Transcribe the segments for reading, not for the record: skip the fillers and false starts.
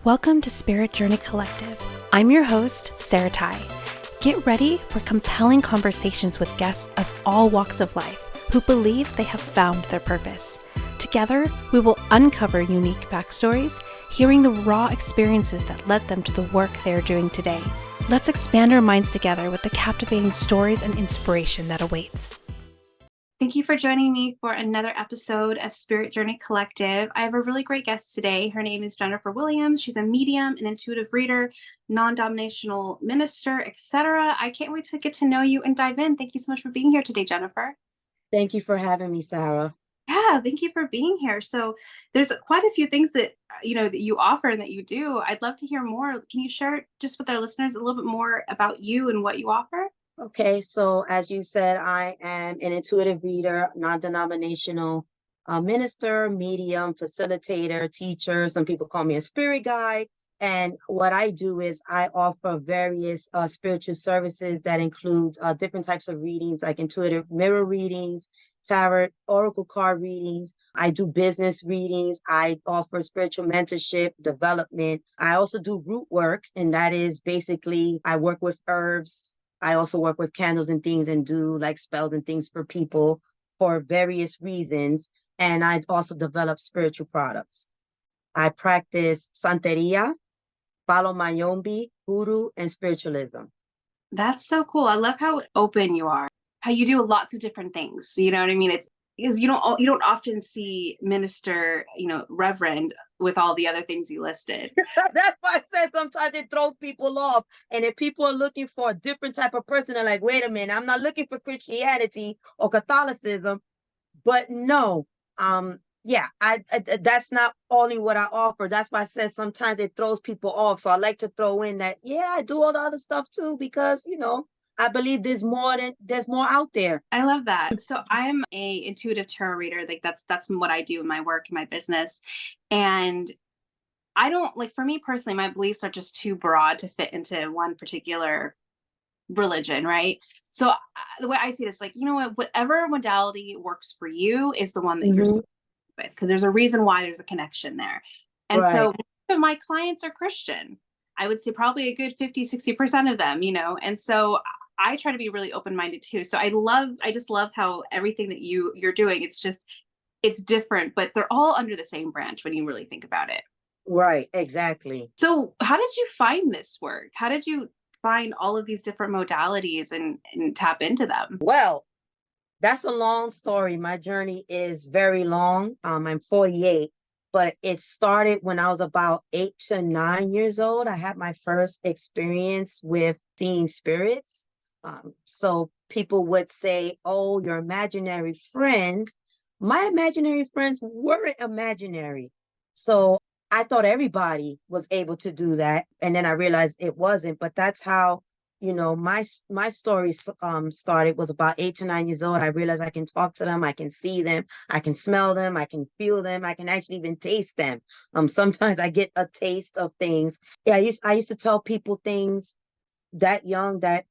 Welcome to Spirit Journey Collective. I'm your host, Sarah Tai. Get ready for compelling conversations with guests of all walks of life who believe they have found their purpose. Together, we will uncover unique backstories, hearing the raw experiences that led them to the work they are doing today. Let's expand our minds together with the captivating stories and inspiration that awaits. Thank you for joining me for another episode of Spirit Journey Collective. I have a really great guest today. Her name is Jennifer Williams. She's a medium, an intuitive reader, non-dominational minister, etc. I can't wait to get to know you and dive in. Thank you so much for being here today, Jennifer. Thank you for having me, Sarah. Yeah, thank you for being here. So there's quite a few things that you offer and that you do. I'd love to hear more. Can you share just with our listeners a little bit more about you and what you offer? Okay, so as you said, I am an intuitive reader, non-denominational minister, medium, facilitator, teacher. Some people call me a spirit guide. And what I do is I offer various spiritual services that includes different types of readings, like intuitive mirror readings, tarot, oracle card readings. I do business readings. I offer spiritual mentorship, development. I also do root work, and that is basically I work with herbs. I also work with candles and things and do like spells and things for people for various reasons. And I also develop spiritual products. I practice Santeria, Palo Mayombe, Voodoo, and spiritualism. That's so cool. I love how open you are, how you do lots of different things. You know what I mean? It's because you don't often see minister, reverend with all the other things you listed. That's why I said sometimes it throws people off. And if people are looking for a different type of person, they're like, wait a minute, I'm not looking for Christianity or Catholicism. But no, yeah, I that's not only what I offer. That's why I said sometimes it throws people off. So I like to throw in that, yeah, I do all the other stuff too, because I believe there's more out there. I love that. So I'm a intuitive tarot reader. Like that's what I do in my work, in my business. And I don't for me personally, my beliefs are just too broad to fit into one particular religion, right? So the way I see it is whatever modality works for you is the one that you're supposed to with, because there's a reason why there's a connection there. And so most of my clients are Christian. I would say probably a good 50-60% of them, and so I try to be really open-minded too. So I just love how everything that you're doing, it's different, but they're all under the same branch when you really think about it. Right, exactly. So how did you find this work? How did you find all of these different modalities and tap into them? Well, that's a long story. My journey is very long. I'm 48, but it started when I was about 8 to 9 years old. I had my first experience with seeing spirits. So people would say, oh, your imaginary friend. My imaginary friends weren't imaginary. So I thought everybody was able to do that. And then I realized it wasn't. But that's how, my story started, was about 8 to 9 years old. I realized I can talk to them. I can see them. I can smell them. I can feel them. I can actually even taste them. Sometimes I get a taste of things. Yeah, I used to tell people things that young that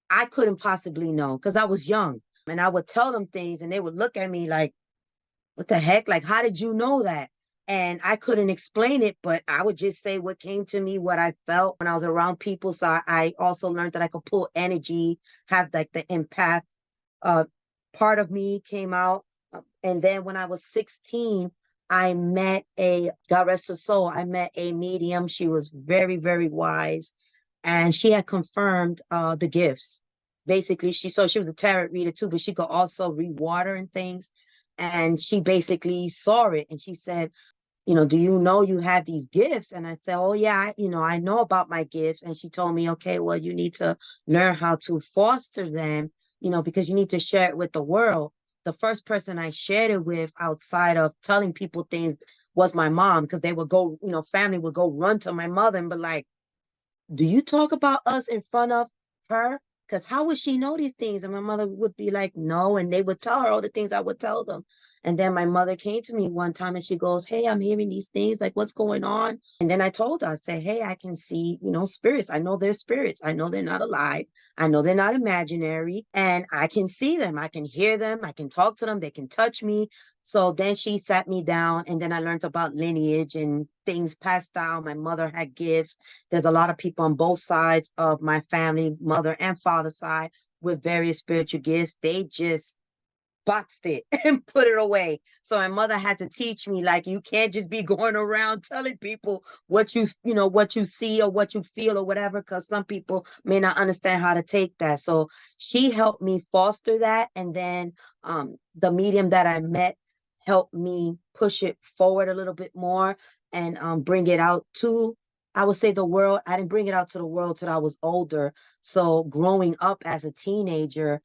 I couldn't possibly know because I was young. And I would tell them things and they would look at me like, what the heck? Like, how did you know that? And I couldn't explain it, but I would just say what came to me, what I felt when I was around people. So I also learned that I could pull energy, have like the empath part of me came out. And then when I was 16, I met God rest her soul, I met a medium. She was very, very wise. And she had confirmed the gifts. Basically, she was a tarot reader too, but she could also read water and things. And she basically saw it and she said, do you know you have these gifts? And I said, oh yeah, I know about my gifts. And she told me, okay, well, you need to learn how to foster them, because you need to share it with the world. The first person I shared it with outside of telling people things was my mom, because they would go, family would go run to my mother and be like, do you talk about us in front of her? Because how would she know these things? And my mother would be like, no. And they would tell her all the things I would tell them. And then my mother came to me one time and she goes, "Hey, I'm hearing these things. Like, what's going on?" And then I told her, I said, "Hey, I can see, spirits. I know they're spirits. I know they're not alive. I know they're not imaginary. And I can see them. I can hear them. I can talk to them. They can touch me." So then she sat me down and then I learned about lineage and things passed down. My mother had gifts. There's a lot of people on both sides of my family, mother and father side, with various spiritual gifts. They just boxed it and put it away. So my mother had to teach me, like, you can't just be going around telling people what you see or what you feel or whatever, because some people may not understand how to take that. So she helped me foster that. And then the medium that I met helped me push it forward a little bit more and bring it out to, I would say, the world. I didn't bring it out to the world till I was older. So growing up as a teenager,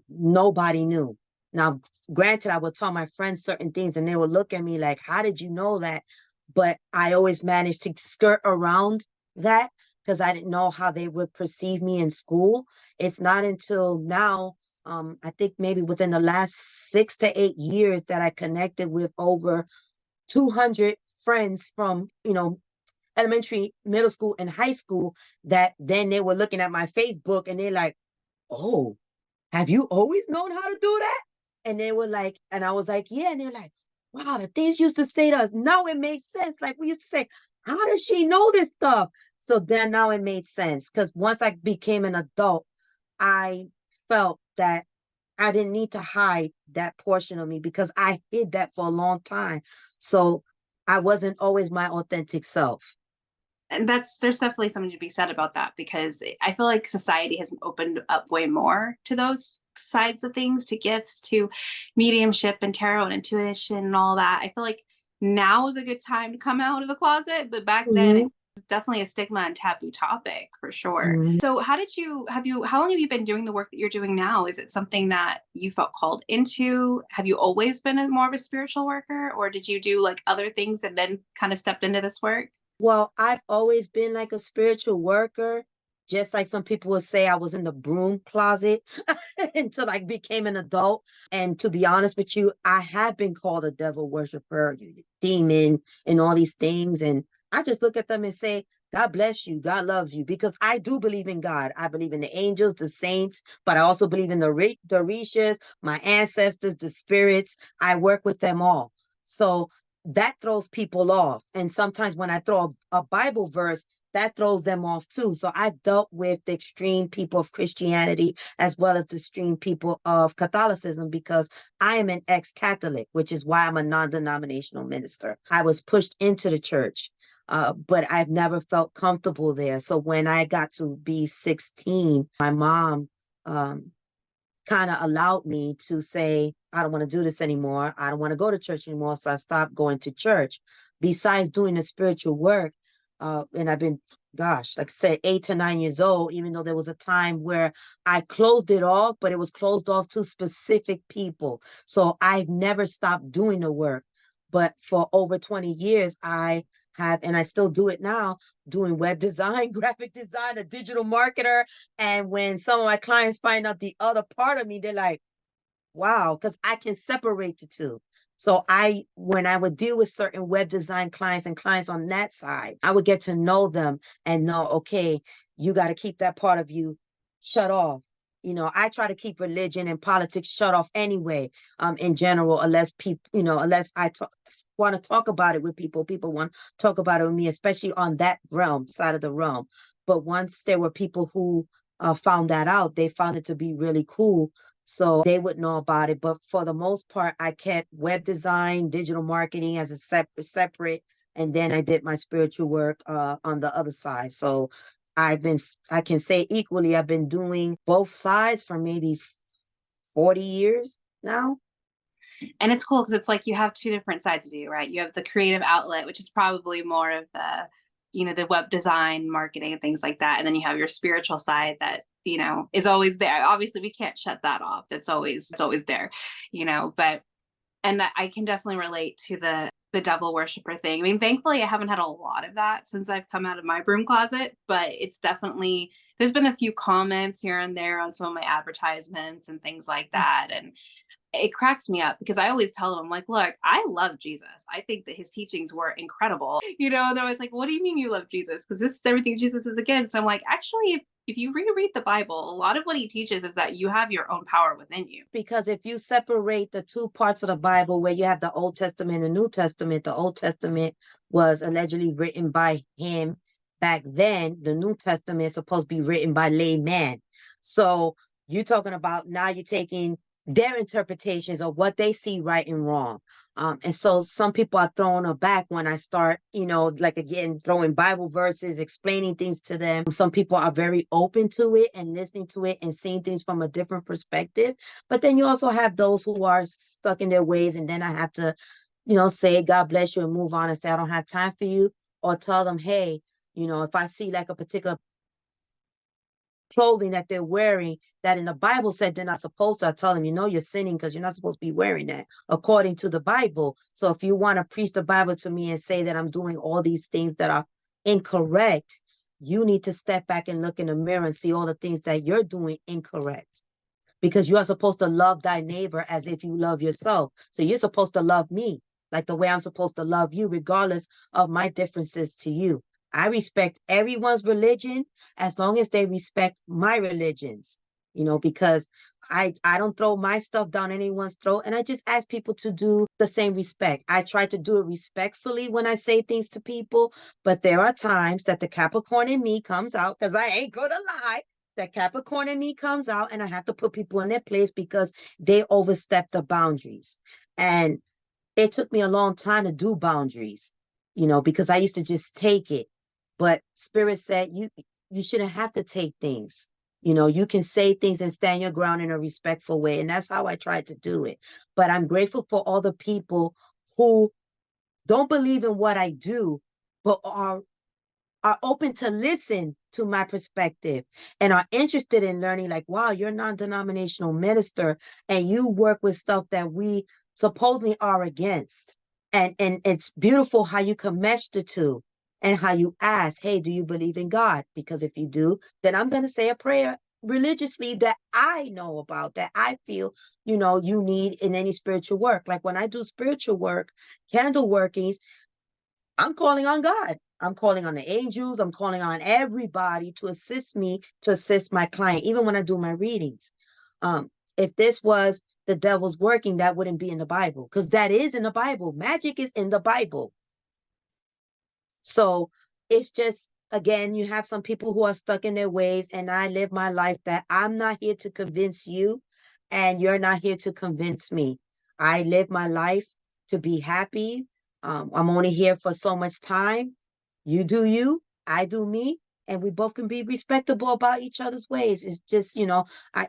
nobody knew. Now, granted, I would tell my friends certain things and they would look at me like, "How did you know that?" But I always managed to skirt around that because I didn't know how they would perceive me in school. It's not until now, I think maybe within the last 6 to 8 years, that I connected with over 200 friends from, elementary, middle school, and high school, that then they were looking at my Facebook and they're like, "Oh, have you always known how to do that?" And they were like, and I was like, "Yeah." And they're like, "Wow, the things you used to say to us, now it makes sense." Like, we used to say, "How does she know this stuff?" So then now it made sense. Because once I became an adult, I felt that I didn't need to hide that portion of me because I hid that for a long time. So I wasn't always my authentic self. And there's definitely something to be said about that, because I feel like society has opened up way more to those sides of things, to gifts, to mediumship and tarot and intuition and all that. I feel like now is a good time to come out of the closet, but back then it Mhm, was definitely a stigma and taboo topic for sure. mhm. So how long have you been doing the work that you're doing now? Is it something that you felt called into? Have you always been more of a spiritual worker, or did you do like other things and then kind of stepped into this work? Well, I've always been like a spiritual worker, just like some people would say I was in the broom closet until I became an adult. And to be honest with you, I have been called a devil worshiper, demon, and all these things. And I just look at them and say, "God bless you. God loves you." Because I do believe in God. I believe in the angels, the saints, but I also believe in the Rishas, my ancestors, the spirits. I work with them all. So that throws people off. And sometimes when I throw a Bible verse, that throws them off too. So I've dealt with the extreme people of Christianity as well as the extreme people of Catholicism, because I am an ex-Catholic, which is why I'm a non-denominational minister. I was pushed into the church, but I've never felt comfortable there. So when I got to be 16, my mom um, kind of allowed me to say, "I don't want to do this anymore. I don't want to go to church anymore." So I stopped going to church. Besides doing the spiritual work, and I've been, gosh, like I said, 8 to 9 years old, even though there was a time where I closed it off, but it was closed off to specific people. So I've never stopped doing the work. But for over 20 years, I have, and I still do it now, doing web design, graphic design, a digital marketer. And when some of my clients find out the other part of me, they're like, "Wow," because I can separate the two. So when I would deal with certain web design clients and clients on that side, I would get to know them and know, okay, you got to keep that part of you shut off. I try to keep religion and politics shut off anyway, in general, unless people, unless want to talk about it with people, people want to talk about it with me, especially on that realm, side of the realm. But once there were people who found that out, they found it to be really cool, so they would know about it. But for the most part, I kept web design, digital marketing as a separate, and then I did my spiritual work on the other side. So I can say equally, I've been doing both sides for maybe 40 years now. And it's cool because it's like you have two different sides of you, right? You have the creative outlet, which is probably more of the web design, marketing, and things like that. And then you have your spiritual side that, is always there. Obviously, we can't shut that off. It's always there, but, and I can definitely relate to the devil worshiper thing. I mean, thankfully, I haven't had a lot of that since I've come out of my broom closet, but it's definitely, there's been a few comments here and there on some of my advertisements and things like that. And it cracks me up because I always tell them, I'm like, look, I love Jesus. I think that his teachings were incredible. And they're always like, what do you mean you love Jesus? Because this is everything Jesus is against. I'm like, actually, if you reread the Bible, a lot of what he teaches is that you have your own power within you. Because if you separate the two parts of the Bible where you have the Old Testament and New Testament, the Old Testament was allegedly written by him back then. The New Testament is supposed to be written by layman. So you're talking about now you're taking their interpretations of what they see right and wrong. And so some people are thrown aback when I start, like again, throwing Bible verses, explaining things to them. Some people are very open to it and listening to it and seeing things from a different perspective. But then you also have those who are stuck in their ways. And then I have to, say, God bless you and move on and say, I don't have time for you, or tell them, hey, if I see like a particular clothing that they're wearing that in the Bible said they're not supposed to, I tell them, you're sinning because you're not supposed to be wearing that according to the Bible. So if you want to preach the Bible to me and say that I'm doing all these things that are incorrect, you need to step back and look in the mirror and see all the things that you're doing incorrect, because you are supposed to love thy neighbor as if you love yourself. So you're supposed to love me like the way I'm supposed to love you, regardless of my differences to you. I respect everyone's religion as long as they respect my religions, because I don't throw my stuff down anyone's throat. And I just ask people to do the same respect. I try to do it respectfully when I say things to people, but there are times that the Capricorn in me comes out, because I ain't gonna lie. That Capricorn in me comes out, and I have to put people in their place because they overstep the boundaries. And it took me a long time to do boundaries, because I used to just take it. But Spirit said, you shouldn't have to take things. You can say things and stand your ground in a respectful way. And that's how I tried to do it. But I'm grateful for all the people who don't believe in what I do, but are open to listen to my perspective and are interested in learning, like, wow, you're a non-denominational minister and you work with stuff that we supposedly are against. And it's beautiful how you can mesh the two and how you ask, hey, do you believe in God? Because if you do, then I'm going to say a prayer religiously that I know about, that I feel, you need in any spiritual work. Like when I do spiritual work, candle workings, I'm calling on God. I'm calling on the angels. I'm calling on everybody to assist me, to assist my client, even when I do my readings. If this was the devil's working, that wouldn't be in the Bible, because that is in the Bible. Magic is in the Bible. So it's just, again, you have some people who are stuck in their ways, and I live my life that I'm not here to convince you, and you're not here to convince me. I live my life to be happy. I'm only here for so much time. You do you, I do me, and we both can be respectable about each other's ways. It's just,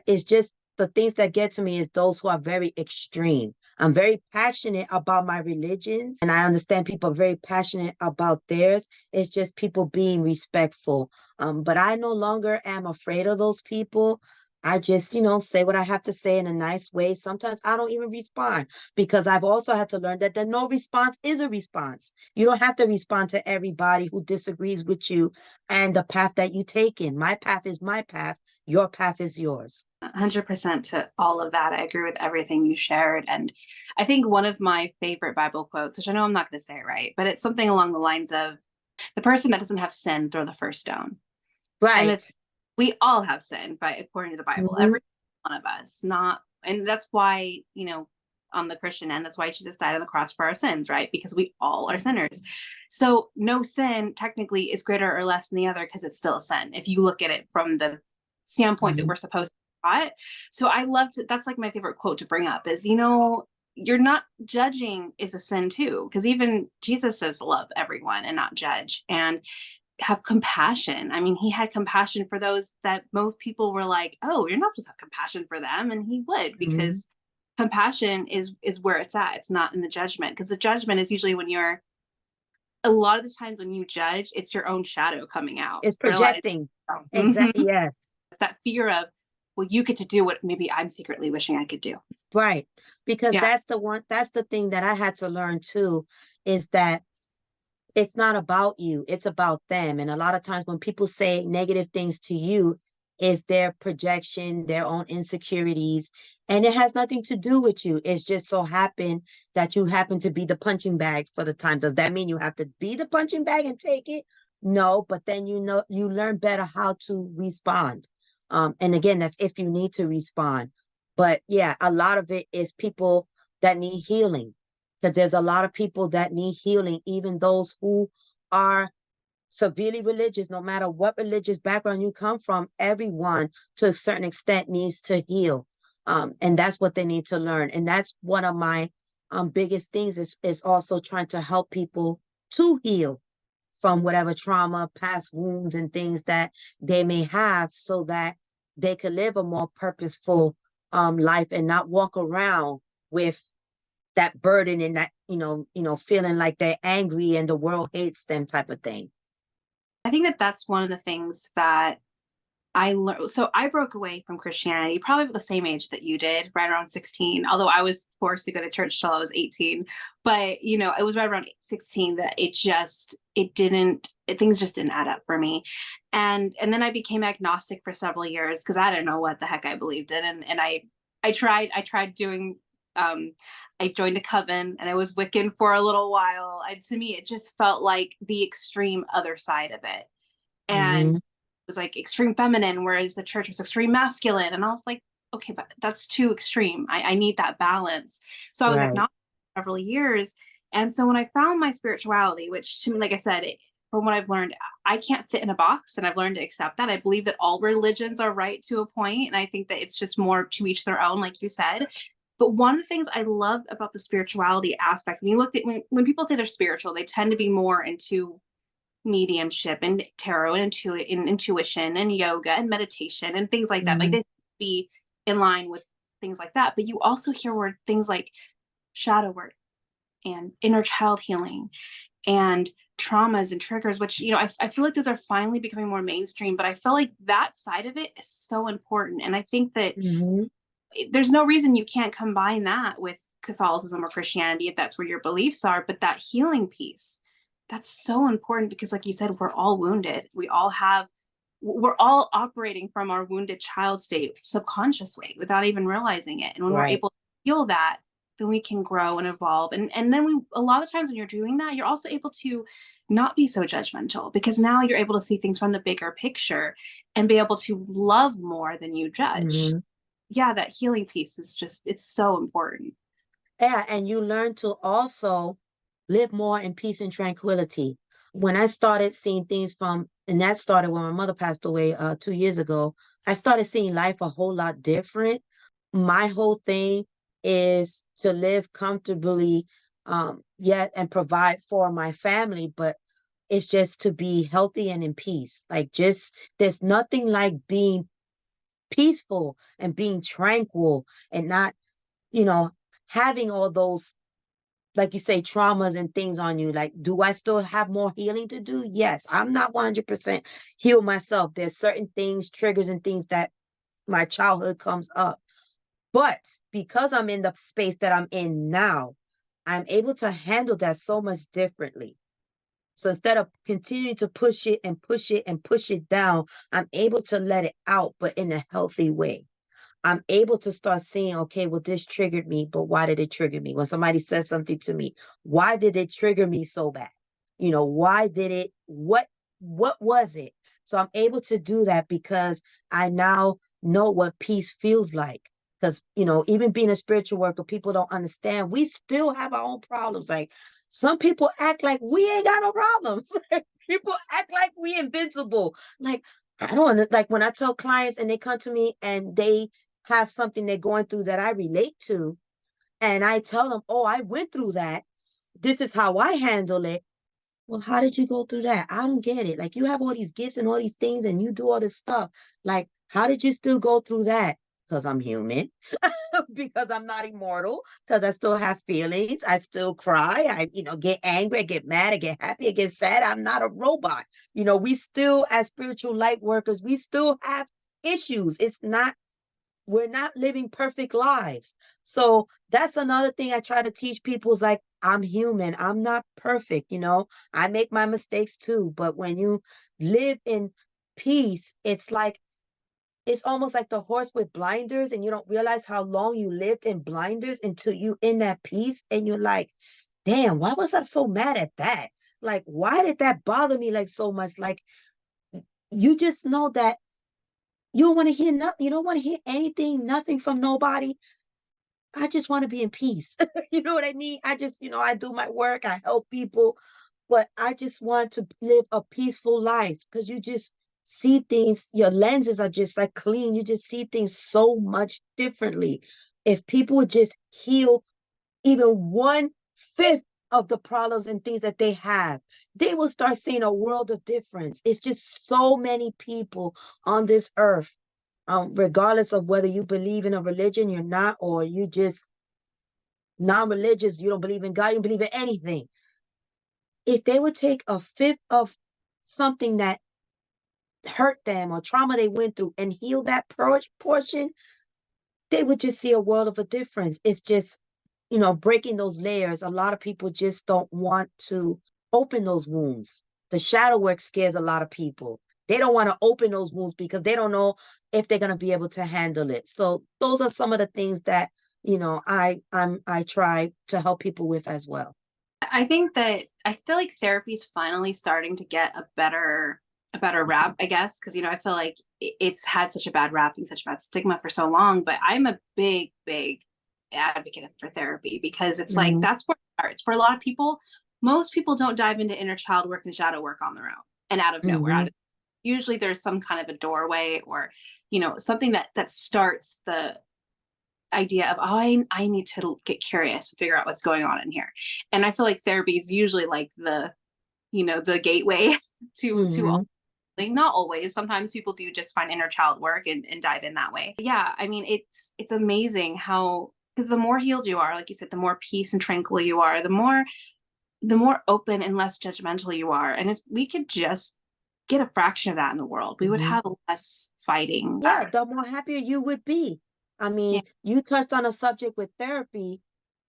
it's just the things that get to me is those who are very extreme. I'm very passionate about my religions, and I understand people are very passionate about theirs. It's just people being respectful. But I no longer am afraid of those people. I just, say what I have to say in a nice way. Sometimes I don't even respond, because I've also had to learn that the no response is a response. You don't have to respond to everybody who disagrees with you and the path that you take in. My path is my path. Your path is yours. 100% to all of that. I agree with everything you shared. And I think one of my favorite Bible quotes, which I know I'm not going to say it right, but it's something along the lines of, the person that doesn't have sin, throw the first stone. Right. And we all have sin, according to the Bible, Mm-hmm. every one of us. And that's why, on the Christian end, that's why Jesus died on the cross for our sins, right? Because we all are sinners. So no sin technically is greater or less than the other, because it's still a sin if you look at it from the standpoint that we're supposed to be taught. So I love to, that's like my favorite quote to bring up is, you're not judging is a sin too, because even Jesus says love everyone and not judge, and have compassion. I mean, he had compassion for those that most people were like, oh, you're not supposed to have compassion for them. And he would, because compassion is where it's at. It's not in the judgment, because the judgment is usually when a lot of the times when you judge, it's your own shadow coming out. It's projecting. Exactly. Yes. It's that fear of, well, you get to do what maybe I'm secretly wishing I could do. Right. Because that's the thing that I had to learn too, is that it's not about you, it's about them. And a lot of times when people say negative things to you, is their projection, their own insecurities, and it has nothing to do with you. It's just so happened that you happen to be the punching bag for the time. Does that mean you have to be the punching bag and take it? No, but then you learn better how to respond. And again, that's if you need to respond. But yeah, a lot of it is people that need healing, because there's a lot of people that need healing, even those who are severely religious. No matter what religious background you come from, everyone to a certain extent needs to heal. And that's what they need to learn. And that's one of my biggest things is also trying to help people to heal from whatever trauma, past wounds, and things that they may have, so that they could live a more purposeful life and not walk around with that burden and that, feeling like they're angry and the world hates them type of thing. I think that that's one of the things that I learned. So I broke away from Christianity probably at the same age that you did, right around 16, although I was forced to go to church till I was 18. But, it was right around 16 that things just didn't add up for me. And then I became agnostic for several years because I didn't know what the heck I believed in. And I tried doing, I joined a coven and I was Wiccan for a little while. And to me, it just felt like the extreme other side of it. And was like extreme feminine, whereas the church was extreme masculine. And I was like, okay, but that's too extreme. I need that balance. So I was agnostic for several years. And so when I found my spirituality, which to me, like I said, from what I've learned, I can't fit in a box, and I've learned to accept that. I believe that all religions are right to a point, and I think that it's just more to each their own, like you said. But one of the things I love about the spirituality aspect, when you look at when people say they're spiritual, they tend to be more into mediumship and tarot and intuition and yoga and meditation and things like that. Like they be in line with things like that. But you also hear things like shadow work and inner child healing and traumas and triggers, which, I feel like those are finally becoming more mainstream, but I feel like that side of it is so important. And I think that there's no reason you can't combine that with Catholicism or Christianity if that's where your beliefs are. But that healing piece, that's so important, because like you said, we're all wounded. We're all operating from our wounded child state subconsciously without even realizing it. And when we're able to heal that, then we can grow and evolve. And then a lot of times when you're doing that, you're also able to not be so judgmental, because now you're able to see things from the bigger picture and be able to love more than you judge. Yeah, that healing piece is it's so important. Yeah, and you learn to also live more in peace and tranquility. When I started seeing things and that started when my mother passed away 2 years ago, I started seeing life a whole lot different. My whole thing is to live comfortably, yet and provide for my family, but it's just to be healthy and in peace. Like, just there's nothing like being peaceful and being tranquil and not, having all those, like you say, traumas and things on you. Like, do I still have more healing to do? Yes. I'm not 100% healed myself. There's certain things, triggers and things that my childhood comes up. But because I'm in the space that I'm in now, I'm able to handle that so much differently. So instead of continuing to push it and push it and push it down, I'm able to let it out, but in a healthy way. I'm able to start seeing, okay, well, this triggered me, but why did it trigger me? When somebody says something to me, why did it trigger me so bad? Why did it, what was it? So I'm able to do that because I now know what peace feels like. Because, even being a spiritual worker, people don't understand. We still have our own problems. Like, some people act like we ain't got no problems. People act like we invincible. Like, I don't, like, when I tell clients and they come to me and they have something they're going through that I relate to, and I tell them, oh, I went through that. This is how I handle it. Well, how did you go through that? I don't get it. Like, you have all these gifts and all these things and you do all this stuff. Like, how did you still go through that? Because I'm human, because I'm not immortal, because I still have feelings. I still cry. I, get angry, I get mad, I get happy, I get sad. I'm not a robot. We still, as spiritual light workers, we still have issues. We're not living perfect lives. So that's another thing I try to teach people is like, I'm human. I'm not perfect. I make my mistakes too. But when you live in peace, it's like it's almost like the horse with blinders, and you don't realize how long you lived in blinders until you in that peace, and you're like, damn, why was I so mad at that? Like, why did that bother me like so much? Like, you just know that you don't want to hear nothing, you don't want to hear anything, nothing from nobody. I just want to be in peace. You know what I mean? I just, I do my work, I help people, but I just want to live a peaceful life because you just see things, your lenses are just like clean. You just see things so much differently. If people would just heal even 1/5 of the problems and things that they have, they will start seeing a world of difference. It's just so many people on this earth, regardless of whether you believe in a religion you're not, or you just non-religious, you don't believe in God, you don't believe in anything. If they would take 1/5 of something that hurt them or trauma they went through and heal that portion, they would just see a world of a difference. It's just, breaking those layers. A lot of people just don't want to open those wounds. The shadow work scares a lot of people. They don't want to open those wounds because they don't know if they're going to be able to handle it. So those are some of the things that, I try to help people with as well. I think that I feel like therapy is finally starting to get a better rap, I guess, because I feel like it's had such a bad rap and such a bad stigma for so long. But I'm a big advocate for therapy because it's like that's where it starts for a lot of people. Most people don't dive into inner child work and shadow work on their own and out of nowhere. Usually there's some kind of a doorway or something that starts the idea of, oh, I need to get curious and figure out what's going on in here. And I feel like therapy is usually like the gateway to all. Like, not always. Sometimes people do just find inner child work and dive in that way. But yeah, I mean, it's amazing how, because the more healed you are, like you said, the more peace and tranquil you are, the more open and less judgmental you are. And if we could just get a fraction of that in the world, we would have less fighting. Yeah, the more happier you would be. I mean, you touched on a subject with therapy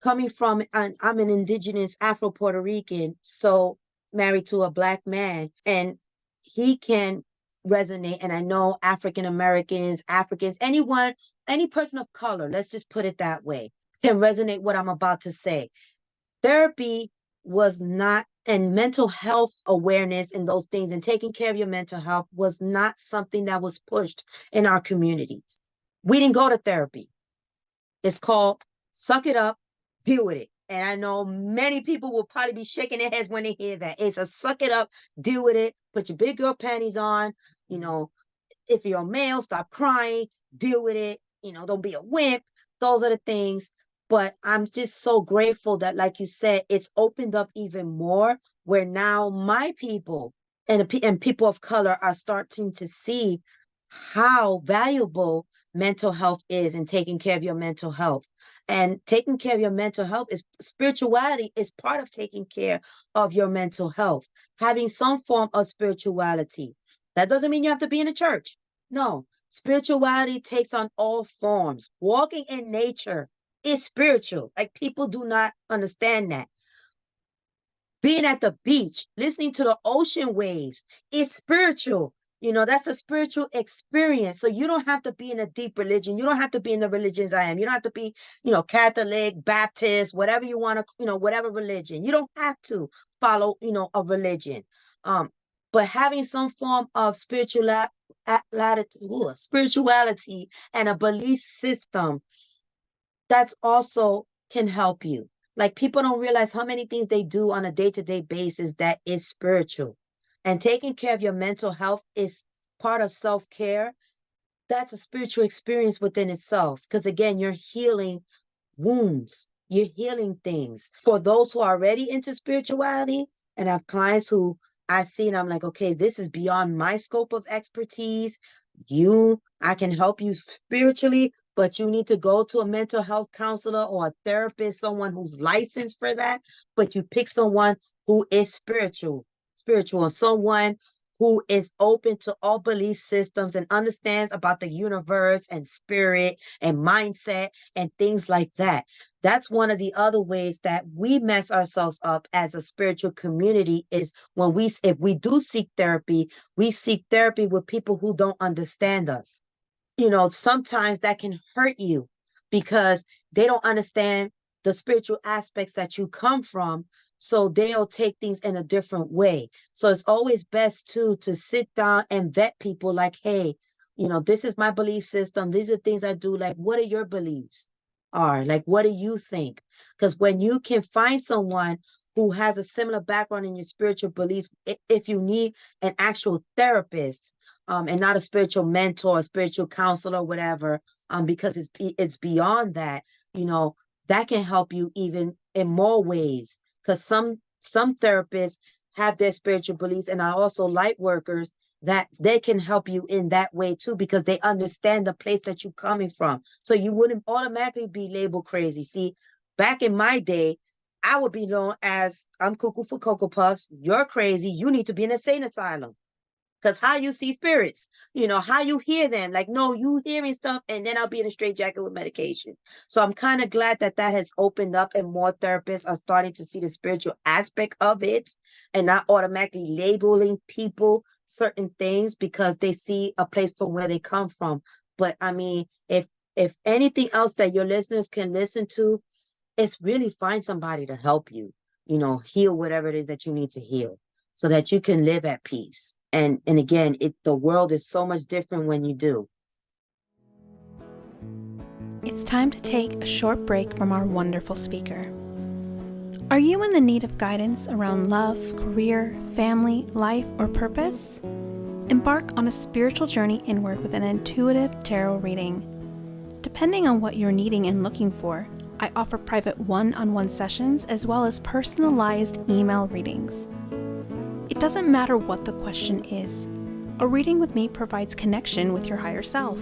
coming from, I'm an indigenous Afro-Puerto Rican, so married to a Black man, and he can resonate. And I know African Americans, Africans, anyone, any person of color, let's just put it that way, can resonate what I'm about to say. Therapy was not, and mental health awareness and those things and taking care of your mental health was not something that was pushed in our communities. We didn't go to therapy. It's called suck it up, deal with it. And I know many people will probably be shaking their heads when they hear that. It's a suck it up, deal with it, put your big girl panties on. If you're a male, stop crying, deal with it. Don't be a wimp. Those are the things. But I'm just so grateful that, like you said, it's opened up even more where now my people and people of color are starting to see how valuable mental health is and taking care of your mental health. And taking care of your mental health is spirituality is part of taking care of your mental health. Having some form of spirituality. That doesn't mean you have to be in a church. No, spirituality takes on all forms. Walking in nature is spiritual. Like, people do not understand that. Being at the beach, listening to the ocean waves is spiritual. That's a spiritual experience. So you don't have to be in a deep religion. You don't have to be in the religions I am. You don't have to be, Catholic, Baptist, whatever you want to, whatever religion. You don't have to follow, a religion. But having some form of spirituality and a belief system, that's also can help you. Like, people don't realize how many things they do on a day-to-day basis that is spiritual. And taking care of your mental health is part of self-care. That's a spiritual experience within itself. Because again, you're healing wounds. You're healing things. For those who are already into spirituality, and I have clients who I see and I'm like, okay, this is beyond my scope of expertise. I can help you spiritually, but you need to go to a mental health counselor or a therapist, someone who's licensed for that. But you pick someone who is spiritual, someone who is open to all belief systems and understands about the universe and spirit and mindset and things like that. That's one of the other ways that we mess ourselves up as a spiritual community is if we do seek therapy, we seek therapy with people who don't understand us. sometimes that can hurt you because they don't understand the spiritual aspects that you come from. So they'll take things in a different way. So it's always best to sit down and vet people like, hey, this is my belief system. These are things I do. Like, what are your beliefs are? Like, what do you think? Because when you can find someone who has a similar background in your spiritual beliefs, if you need an actual therapist, and not a spiritual mentor, a spiritual counselor, whatever, because it's beyond that, that can help you even in more ways. Because some therapists have their spiritual beliefs and are also light workers that they can help you in that way too, because they understand the place that you're coming from. So you wouldn't automatically be labeled crazy. See, back in my day, I would be known as, I'm cuckoo for Cocoa Puffs. You're crazy. You need to be in a insane asylum. Because how you see spirits, how you hear them, like, no, you hearing stuff, and then I'll be in a straitjacket with medication. So I'm kind of glad that has opened up and more therapists are starting to see the spiritual aspect of it and not automatically labeling people certain things because they see a place from where they come from. But I mean, if anything else that your listeners can listen to, it's really find somebody to help you, heal whatever it is that you need to heal so that you can live at peace. And again, the world is so much different when you do. It's time to take a short break from our wonderful speaker. Are you in the need of guidance around love, career, family, life, or purpose? Embark on a spiritual journey inward with an intuitive tarot reading. Depending on what you're needing and looking for, I offer private one-on-one sessions as well as personalized email readings. It doesn't matter what the question is. A reading with me provides connection with your higher self,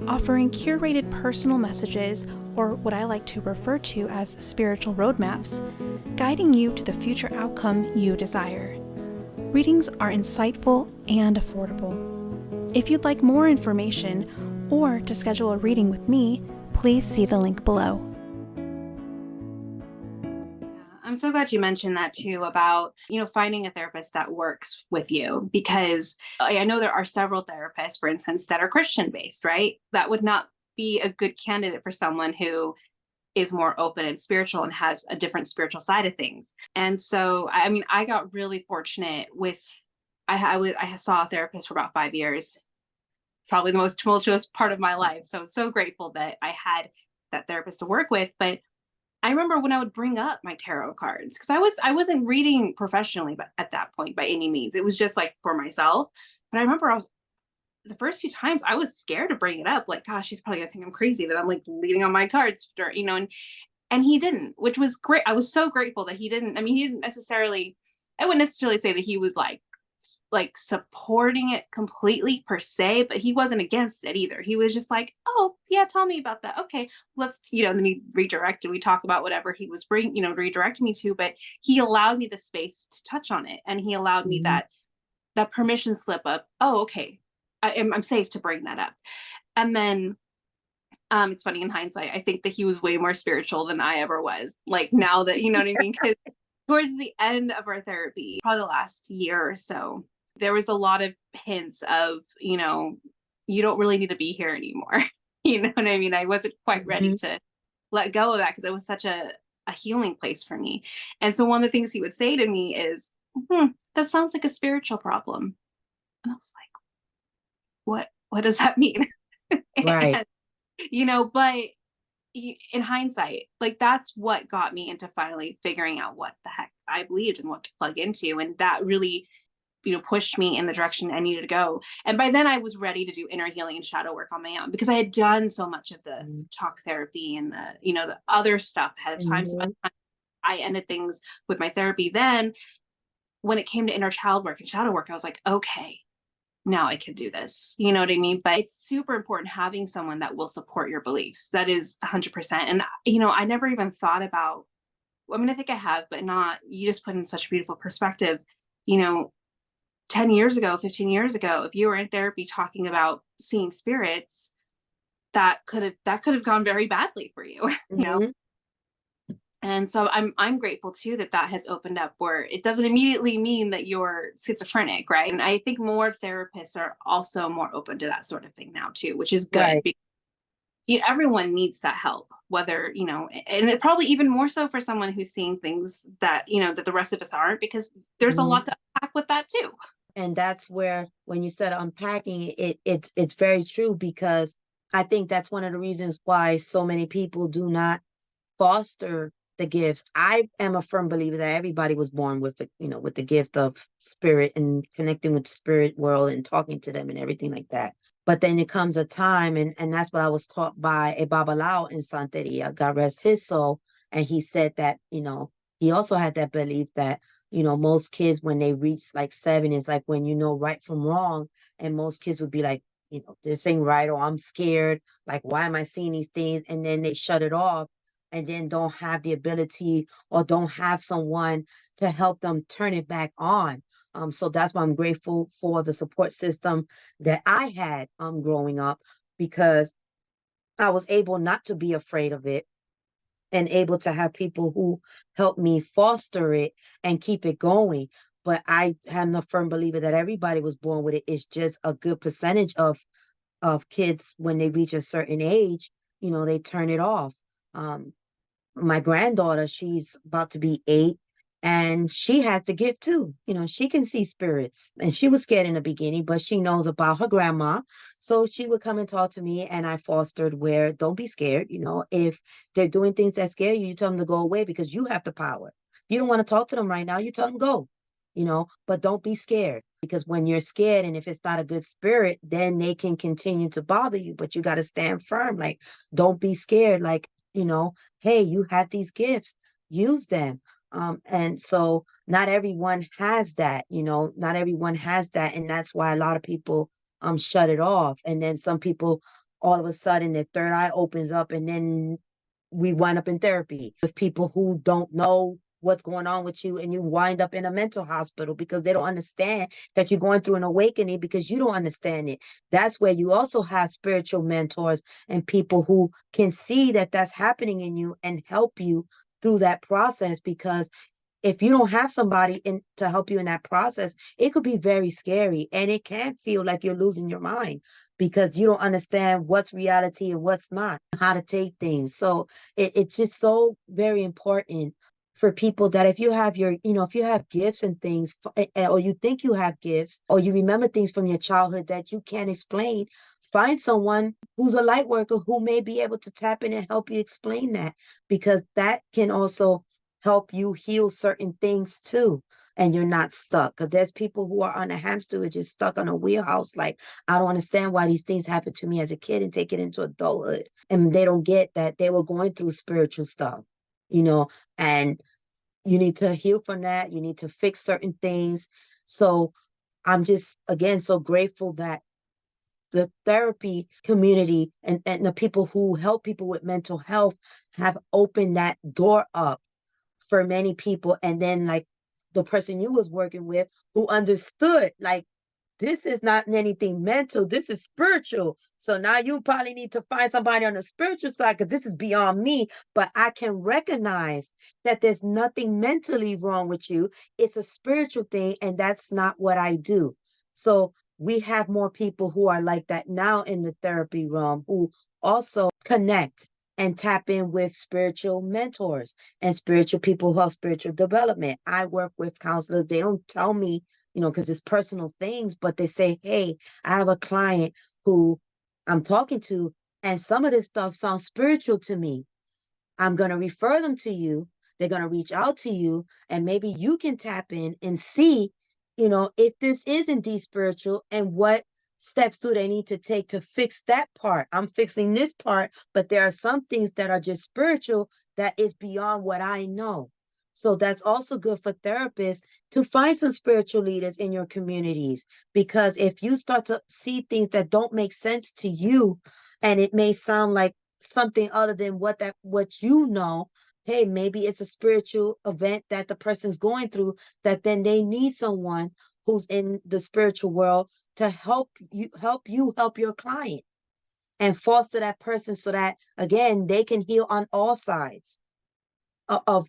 offering curated personal messages, or what I like to refer to as spiritual roadmaps, guiding you to the future outcome you desire. Readings are insightful and affordable. If you'd like more information or to schedule a reading with me, please see the link below. I'm so glad you mentioned that too about, finding a therapist that works with you, because I know there are several therapists, for instance, that are Christian based, right? That would not be a good candidate for someone who is more open and spiritual and has a different spiritual side of things. And so, I mean, I got really fortunate with, I saw a therapist for about 5 years, probably the most tumultuous part of my life. So grateful that I had that therapist to work with. But I remember when I would bring up my tarot cards, because I wasn't reading professionally, but at that point by any means, it was just like for myself. But I remember the first few times I was scared to bring it up. Like, gosh, she's probably gonna think I'm crazy that I'm like leading on my cards, and he didn't, which was great. I was so grateful that he didn't. I mean, he didn't necessarily, I wouldn't necessarily say that he was like supporting it completely per se, but he wasn't against it either. He was just like, oh yeah, tell me about that. Okay, let's, then he redirected. We talk about whatever he was redirecting me to, but he allowed me the space to touch on it. And he allowed me that permission slip of, oh, okay, I'm safe to bring that up. And then it's funny in hindsight, I think that he was way more spiritual than I ever was. Like now that, you know what I mean? Because towards the end of our therapy, probably the last year or so, there was a lot of hints of, you don't really need to be here anymore. You know what I mean? I wasn't quite ready to let go of that because it was such a healing place for me. And so one of the things he would say to me is, that sounds like a spiritual problem. And I was like, what does that mean? Right. And, but in hindsight, like that's what got me into finally figuring out what the heck I believed and what to plug into. And that really, pushed me in the direction I needed to go. And by then I was ready to do inner healing and shadow work on my own because I had done so much of the talk therapy and the other stuff ahead of time. So by the time I ended things with my therapy, then when it came to inner child work and shadow work, I was like, okay, now I can do this. You know what I mean? But it's super important having someone that will support your beliefs. That is 100%. And, I never even thought about, I think I have, but not, you just put in such a beautiful perspective, 10 years ago, 15 years ago, if you were in therapy talking about seeing spirits, that could have gone very badly for you, And so I'm grateful too that that has opened up, where it doesn't immediately mean that you're schizophrenic, right? And I think more therapists are also more open to that sort of thing now too, which is good, Right. because everyone needs that help, whether, and it probably even more so for someone who's seeing things that, that the rest of us aren't, because there's a lot Mhm. to unpack with that too. And that's where, when you said unpacking it, it's very true, because I think that's one of the reasons why so many people do not foster the gifts. I am a firm believer that everybody was born with with the gift of spirit and connecting with the spirit world and talking to them and everything like that. But then it comes a time, and that's what I was taught by a Babalao in Santeria, God rest his soul. And he said that, he also had that belief that, most kids, when they reach like 7, is like when you know right from wrong. And most kids would be like, this ain't right, or I'm scared. Like, why am I seeing these things? And then they shut it off, and then don't have the ability, or don't have someone to help them turn it back on. So that's why I'm grateful for the support system that I had growing up, because I was able not to be afraid of it, and able to have people who help me foster it and keep it going. But I am a firm believer that everybody was born with it. It's just a good percentage of kids, when they reach a certain age, they turn it off. Um, my granddaughter, she's about to be 8, and she has the gift too. She can see spirits, and she was scared in the beginning, but she knows about her grandma. So she would come and talk to me, and I fostered where, don't be scared. If they're doing things that scare you, you tell them to go away, because you have the power. If you don't want to talk to them right now, you tell them go, but don't be scared, because when you're scared, and if it's not a good spirit, then they can continue to bother you. But you got to stand firm. Like, don't be scared. Like, hey, you have these gifts, use them. And so not everyone has that, not everyone has that. And that's why a lot of people shut it off. And then some people, all of a sudden, their third eye opens up, and then we wind up in therapy with people who don't know what's going on with you, and you wind up in a mental hospital because they don't understand that you're going through an awakening, because you don't understand it. That's where you also have spiritual mentors and people who can see that that's happening in you and help you through that process. Because if you don't have somebody to help you in that process, it could be very scary, and it can feel like you're losing your mind, because you don't understand what's reality and what's not, how to take things. So it's just so very important for people that, if you have if you have gifts and things, or you think you have gifts, or you remember things from your childhood that you can't explain, find someone who's a light worker who may be able to tap in and help you explain that, because that can also help you heal certain things too. And you're not stuck, because there's people who are on a hamster who are just stuck on a wheelhouse. Like, I don't understand why these things happen to me as a kid and take it into adulthood. And they don't get that they were going through spiritual stuff, you know, and you need to heal from that. You need to fix certain things. So I'm just, again, so grateful that the therapy community and the people who help people with mental health have opened that door up for many people. And then, like, the person you was working with, who understood, like, this is not anything mental, this is spiritual. So now you probably need to find somebody on the spiritual side, because this is beyond me. But I can recognize that there's nothing mentally wrong with you. It's a spiritual thing, and that's not what I do. So we have more people who are like that now in the therapy realm, who also connect and tap in with spiritual mentors and spiritual people who have spiritual development. I work with counselors. They don't tell me, because it's personal things, but they say, hey, I have a client who I'm talking to, and some of this stuff sounds spiritual to me. I'm going to refer them to you. They're going to reach out to you, and maybe you can tap in and see, if this is indeed spiritual, and what steps do they need to take to fix that part. I'm fixing this part, but there are some things that are just spiritual that is beyond what I know. So that's also good for therapists to find some spiritual leaders in your communities, because if you start to see things that don't make sense to you, and it may sound like something other than what you know, hey, maybe it's a spiritual event that the person's going through, that then they need someone who's in the spiritual world to help your client and foster that person, so that, again, they can heal on all sides. of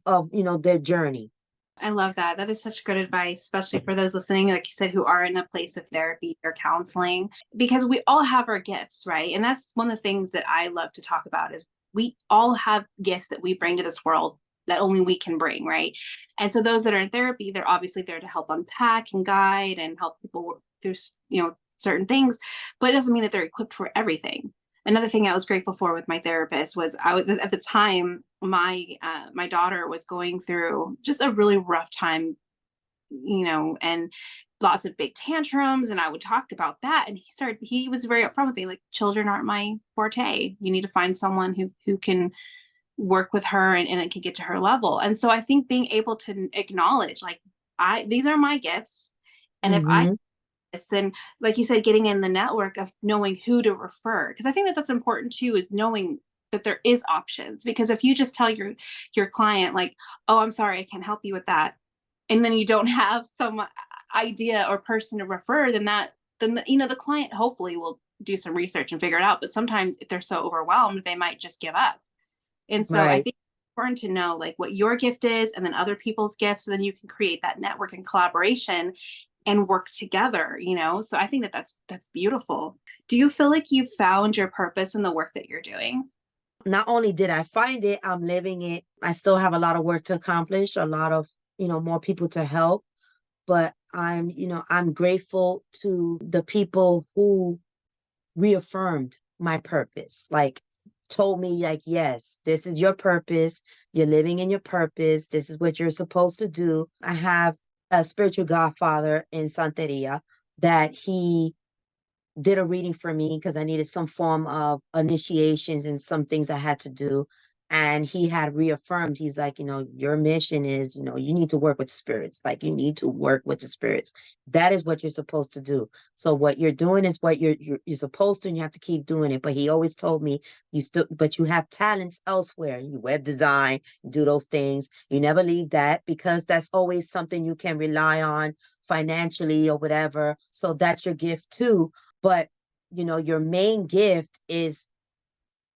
their journey. I love that. That is such good advice, especially for those listening, like you said, who are in a place of therapy or counseling, because we all have our gifts, right? And that's one of the things that I love to talk about is we all have gifts that we bring to this world that only we can bring, right? And so those that are in therapy, they're obviously there to help unpack and guide and help people work through, certain things, but it doesn't mean that they're equipped for everything. Another thing I was grateful for with my therapist was I was at the time my daughter was going through just a really rough time, and lots of big tantrums, and I would talk about that, and he was very upfront with me, like, children aren't my forte. You need to find someone who can work with her and it can get to her level. And so I think being able to acknowledge, like, these are my gifts, and if I Hmm. then, like you said, getting in the network of knowing who to refer, because I think that that's important too, is knowing that there is options. Because if you just tell your client, like, oh, I'm sorry, I can't help you with that, and then you don't have some idea or person to refer, then the client hopefully will do some research and figure it out. But sometimes if they're so overwhelmed, they might just give up. And so I Right. think it's important to know, like, what your gift is and then other people's gifts, so then you can create that network and collaboration and work together. So I think that that's beautiful. Do you feel like you found your purpose in the work that you're doing? Not only did I find it, I'm living it. I still have a lot of work to accomplish, a lot of, more people to help, but I'm grateful to the people who reaffirmed my purpose. Like, told me, like, yes, this is your purpose. You're living in your purpose. This is what you're supposed to do. I have a spiritual godfather in Santeria that he did a reading for me because I needed some form of initiations and some things I had to do. And he had reaffirmed, he's like, your mission is, you need to work with spirits. Like, you need to work with the spirits. That is what you're supposed to do. So what you're doing is what you're supposed to, and you have to keep doing it. But he always told me, but you have talents elsewhere. You web design, do those things. You never leave that, because that's always something you can rely on financially or whatever. So that's your gift too. But, your main gift is,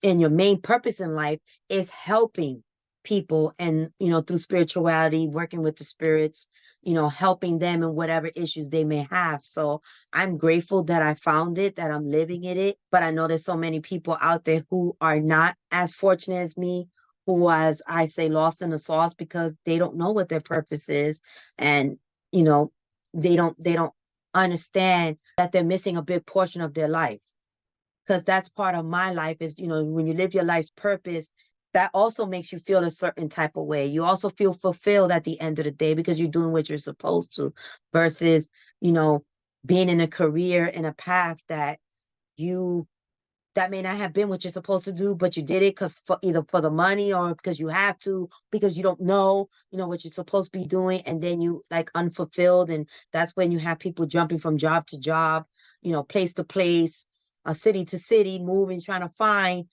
and your main purpose in life is helping people, and, through spirituality, working with the spirits, helping them in whatever issues they may have. So I'm grateful that I found it, that I'm living in it. But I know there's so many people out there who are not as fortunate as me, who, as I say, lost in the sauce because they don't know what their purpose is. And, you know, they don't understand that they're missing a big portion of their life, because that's part of my life is, when you live your life's purpose, that also makes you feel a certain type of way. You also feel fulfilled at the end of the day because you're doing what you're supposed to, versus, you know, being in a career, in a path you that may not have been what you're supposed to do, but you did it because, either for the money or because you have to, because you don't know, what you're supposed to be doing, and then you, like, unfulfilled. And that's when you have people jumping from job to job, place to place, city to city, moving, trying to find,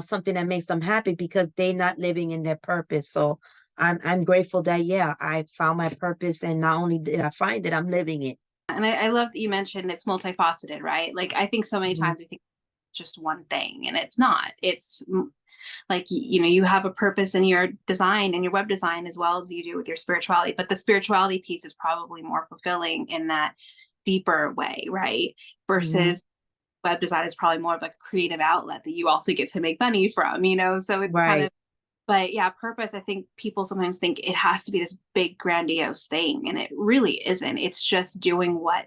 something that makes them happy because they're not living in their purpose. So I'm grateful that, yeah, I found my purpose, and not only did I find it, I'm living it. And I love that you mentioned it's multifaceted, right? Like, I think so many Mhm. times we think it's just one thing, and it's not. It's like, you have a purpose in your design and your web design as well as you do with your spirituality, but the spirituality piece is probably more fulfilling in that deeper way, right? Mhm. Versus web design is probably more of a creative outlet that you also get to make money from. So it's kind Right. of, but yeah, purpose, I think people sometimes think it has to be this big grandiose thing, and it really isn't. It's just doing what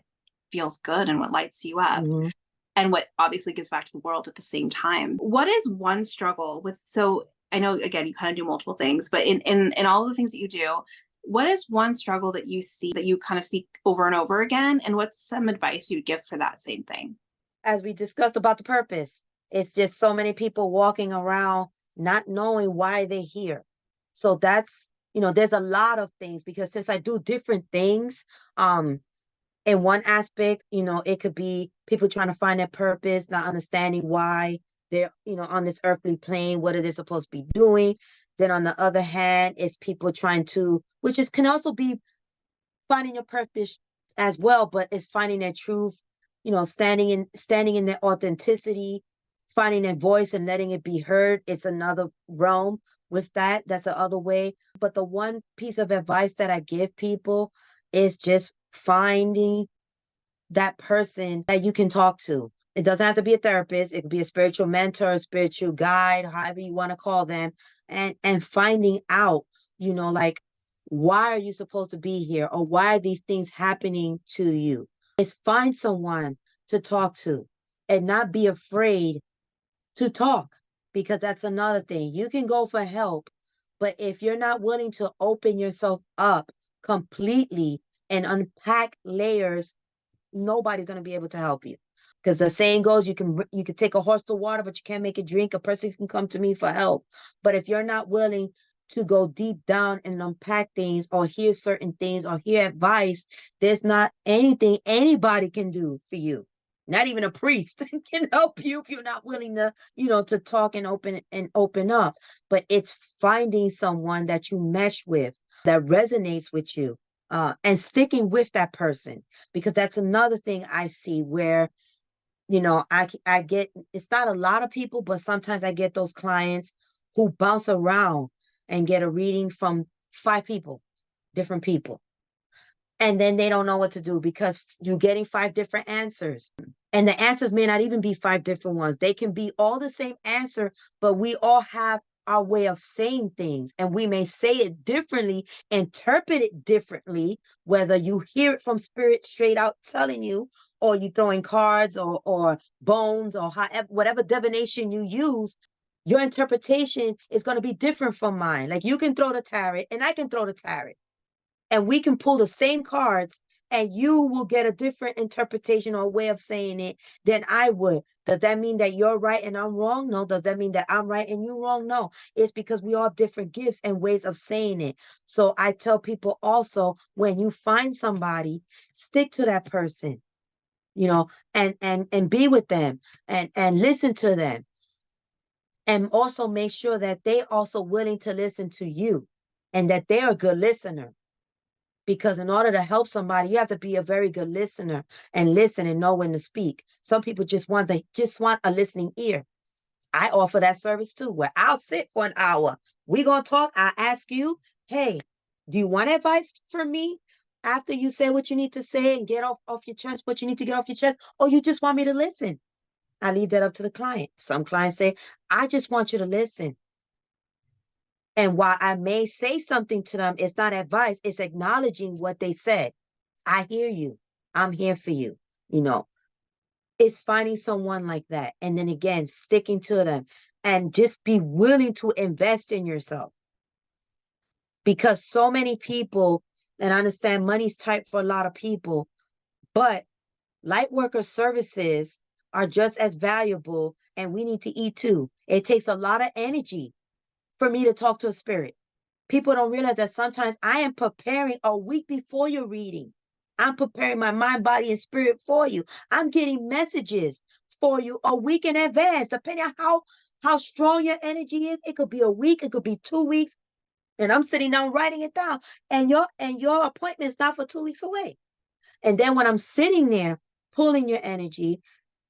feels good and what lights you up, Mhm. and what obviously gives back to the world at the same time. What is one struggle with, so I know, again, you kind of do multiple things, but in all the things that you do, what is one struggle that you see that you kind of see over and over again, and what's some advice you'd give for that same thing? As we discussed about the purpose, it's just so many people walking around not knowing why they're here. So that's, there's a lot of things, because since I do different things, in one aspect, it could be people trying to find their purpose, not understanding why they're, on this earthly plane, what are they supposed to be doing? Then on the other hand, it's people trying to, which is can also be finding your purpose as well, but it's finding their truth, standing in their authenticity, finding a voice and letting it be heard. It's another realm with that. That's the other way. But the one piece of advice that I give people is just finding that person that you can talk to. It doesn't have to be a therapist. It could be a spiritual mentor, a spiritual guide, however you want to call them, and finding out, like, why are you supposed to be here, or why are these things happening to you? Is find someone to talk to and not be afraid to talk, because that's another thing. You can go for help, but if you're not willing to open yourself up completely and unpack layers, nobody's going to be able to help you. Because the saying goes, you can take a horse to water, but you can't make it drink. A person can come to me for help, but if you're not willing to go deep down and unpack things, or hear certain things, or hear advice, there's not anything anybody can do for you. Not even a priest can help you if you're not willing to, to talk and open up. But it's finding someone that you mesh with, that resonates with you, and sticking with that person. Because that's another thing I see where, I get, it's not a lot of people, but sometimes I get those clients who bounce around and get a reading from 5 people, different people. And then they don't know what to do, because you're getting 5 different answers. And the answers may not even be 5 different ones. They can be all the same answer, but we all have our way of saying things, and we may say it differently, interpret it differently, whether you hear it from spirit straight out telling you, or you throwing cards or bones, or however, whatever divination you use. Your interpretation is going to be different from mine. Like, you can throw the tarot and I can throw the tarot, and we can pull the same cards, and you will get a different interpretation or way of saying it than I would. Does that mean that you're right and I'm wrong? No. Does that mean that I'm right and you're wrong? No. It's because we all have different gifts and ways of saying it. So I tell people also, when you find somebody, stick to that person, and be with them, and listen to them. And also make sure that they also willing to listen to you, and that they're a good listener. Because in order to help somebody, you have to be a very good listener and listen and know when to speak. Some people just want a listening ear. I offer that service too, where I'll sit for an hour. We're going to talk. I ask you, hey, do you want advice from me after you say what you need to say and get off your chest what you need to get off your chest? Or you just want me to listen? I leave that up to the client. Some clients say, I just want you to listen. And while I may say something to them, it's not advice, it's acknowledging what they said. I hear you. I'm here for you. It's finding someone like that. And then again, sticking to them, and just be willing to invest in yourself. Because so many people, and I understand money's tight for a lot of people, but light worker services are just as valuable, and we need to eat too. It takes a lot of energy for me to talk to a spirit. People don't realize that sometimes I am preparing a week before your reading. I'm preparing my mind, body, and spirit for you. I'm getting messages for you a week in advance, depending on how strong your energy is. It could be a week, it could be 2 weeks, and I'm sitting down writing it down. And your appointment is not for 2 weeks away. And then when I'm sitting there pulling your energy,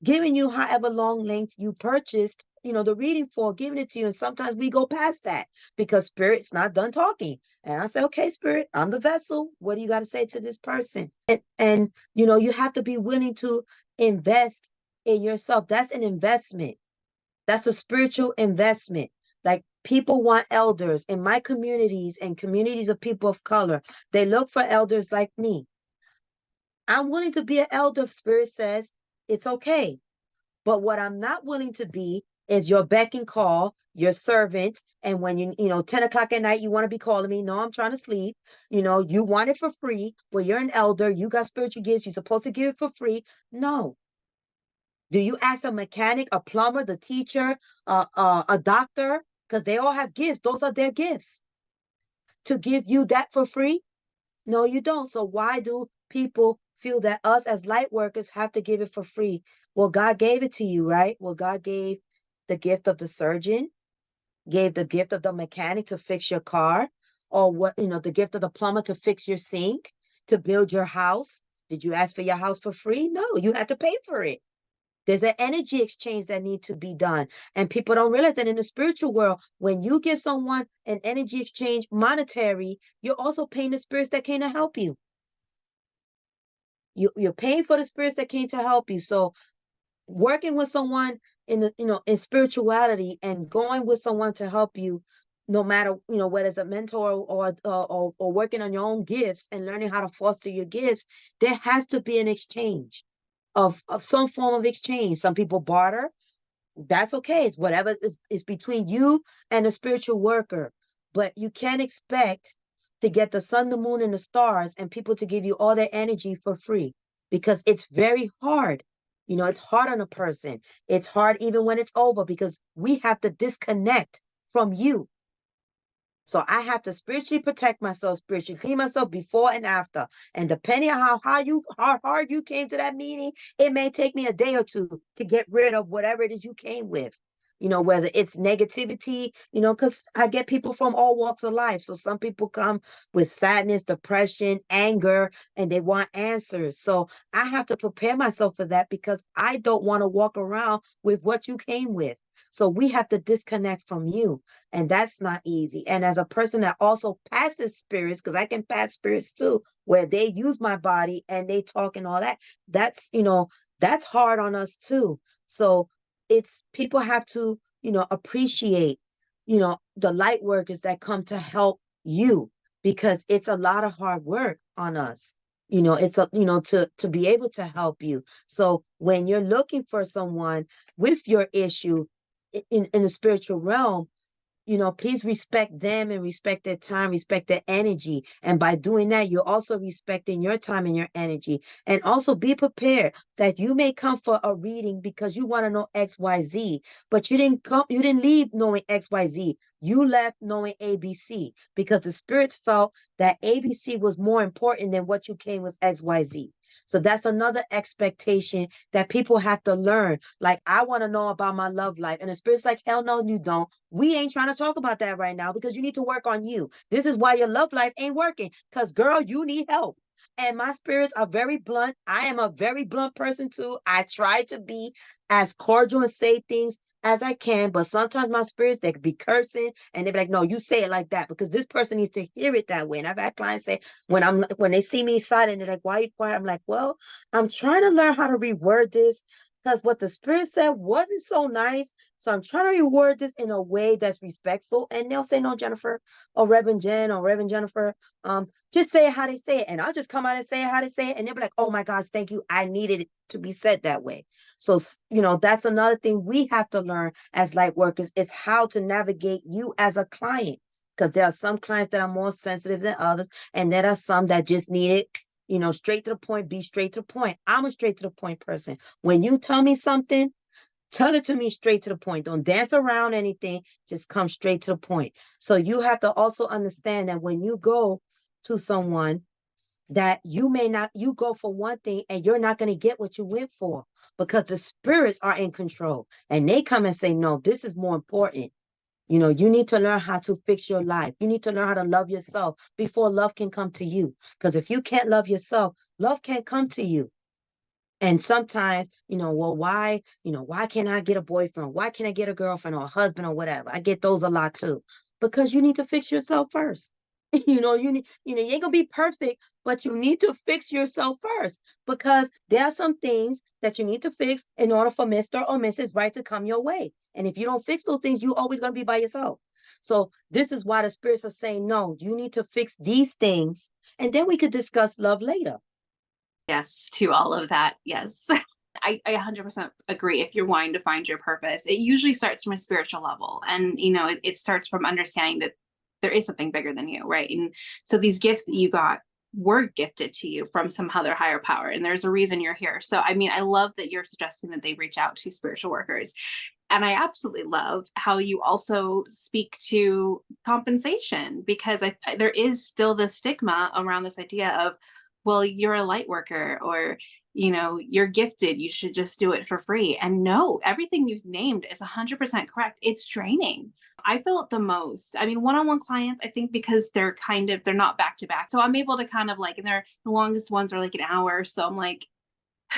giving you however long length you purchased, the reading for, giving it to you. And sometimes we go past that because spirit's not done talking. And I say, okay, spirit, I'm the vessel. What do you got to say to this person? And you have to be willing to invest in yourself. That's an investment. That's a spiritual investment. Like, people want elders in my communities and communities of people of color. They look for elders like me. I'm willing to be an elder, spirit says. It's okay. But what I'm not willing to be is your beck and call, your servant. And when 10 o'clock at night, you want to be calling me. No, I'm trying to sleep. You want it for free. Well, you're an elder. You got spiritual gifts. You're supposed to give it for free. No. Do you ask a mechanic, a plumber, the teacher, a doctor? Because they all have gifts. Those are their gifts. To give you that for free? No, you don't. So why do people feel that us as light workers have to give it for free? Well, God gave it to you, right? Well, God gave the gift of the surgeon, gave the gift of the mechanic to fix your car, or the gift of the plumber to fix your sink, to build your house. Did you ask for your house for free? No, you had to pay for it. There's an energy exchange that needs to be done. And people don't realize that in the spiritual world, when you give someone an energy exchange monetary, you're also paying the spirits that came to help you. You're paying for the spirits that came to help you. So working with someone in the, in spirituality and going with someone to help you, no matter, whether it's a mentor or working on your own gifts and learning how to foster your gifts, there has to be an exchange of some form of exchange. Some people barter. That's okay. It's whatever is between you and a spiritual worker. But you can't expect to get the sun, the moon, and the stars and people to give you all their energy for free, because it's very hard. It's hard on a person. It's hard even when it's over, because we have to disconnect from you. So I have to spiritually protect myself, spiritually clean myself before and after. And depending on how hard you came to that meeting, it may take me a day or two to get rid of whatever it is you came with. Whether it's negativity, because I get people from all walks of life. So some people come with sadness, depression, anger, and they want answers. So I have to prepare myself for that, because I don't want to walk around with what you came with. So we have to disconnect from you. And that's not easy. And as a person that also passes spirits, because I can pass spirits too, where they use my body and they talk and all that, that's hard on us too. So it's, people have to, appreciate, the light workers that come to help you, because it's a lot of hard work on us. It's to be able to help you. So when you're looking for someone with your issue in the spiritual realm, please respect them and respect their time, respect their energy. And by doing that, you're also respecting your time and your energy. And also be prepared that you may come for a reading because you want to know XYZ, but you didn't leave knowing XYZ. You left knowing ABC, because the spirits felt that ABC was more important than what you came with XYZ. So that's another expectation that people have to learn. Like, I want to know about my love life. And the spirit's like, hell no, you don't. We ain't trying to talk about that right now, because you need to work on you. This is why your love life ain't working, because, girl, you need help. And my spirits are very blunt. I am a very blunt person too. I try to be as cordial and say things as I can, but sometimes my spirits, they could be cursing and they be like, no, you say it like that, because this person needs to hear it that way. And I've had clients say, when they see me silent, they're like, why are you quiet? I'm like, well, I'm trying to learn how to reword this, because what the spirit said wasn't so nice. So I'm trying to reword this in a way that's respectful. And they'll say, no, Jennifer, or Reverend Jen, or Reverend Jennifer, just say it how they say it. And I'll just come out and say it how they say it. And they'll be like, oh my gosh, thank you. I needed it to be said that way. So, that's another thing we have to learn as light workers, is how to navigate you as a client. Because there are some clients that are more sensitive than others. And there are some that just need it, straight to the point, be straight to the point. I'm a straight to the point person. When you tell me something, tell it to me straight to the point. Don't dance around anything. Just come straight to the point. So you have to also understand that when you go to someone, that you go for one thing and you're not going to get what you went for, because the spirits are in control and they come and say, no, this is more important. You need to learn how to fix your life. You need to learn how to love yourself before love can come to you. Because if you can't love yourself, love can't come to you. And sometimes, well, why can't I get a boyfriend? Why can't I get a girlfriend or a husband or whatever? I get those a lot too. Because you need to fix yourself first. You ain't gonna be perfect, but you need to fix yourself first, because there are some things that you need to fix in order for Mr. or Mrs. Right to come your way. And if you don't fix those things, you're always gonna be by yourself. So this is why the spirits are saying, no, you need to fix these things, and then we could discuss love later. Yes, to all of that. Yes. I 100% agree. If you're wanting to find your purpose, it usually starts from a spiritual level. And, it starts from understanding that there is something bigger than you, right? And so these gifts that you got were gifted to you from some other higher power. And there's a reason you're here. So, I love that you're suggesting that they reach out to spiritual workers. And I absolutely love how you also speak to compensation, because there is still this stigma around this idea of, well, you're a light worker, or, you're gifted, you should just do it for free. And no, everything you've named is 100% correct. It's draining. I feel it the most. One-on-one clients, I think, because they're not back to back. So I'm able to kind of like, and the longest ones are like an hour. So I'm like,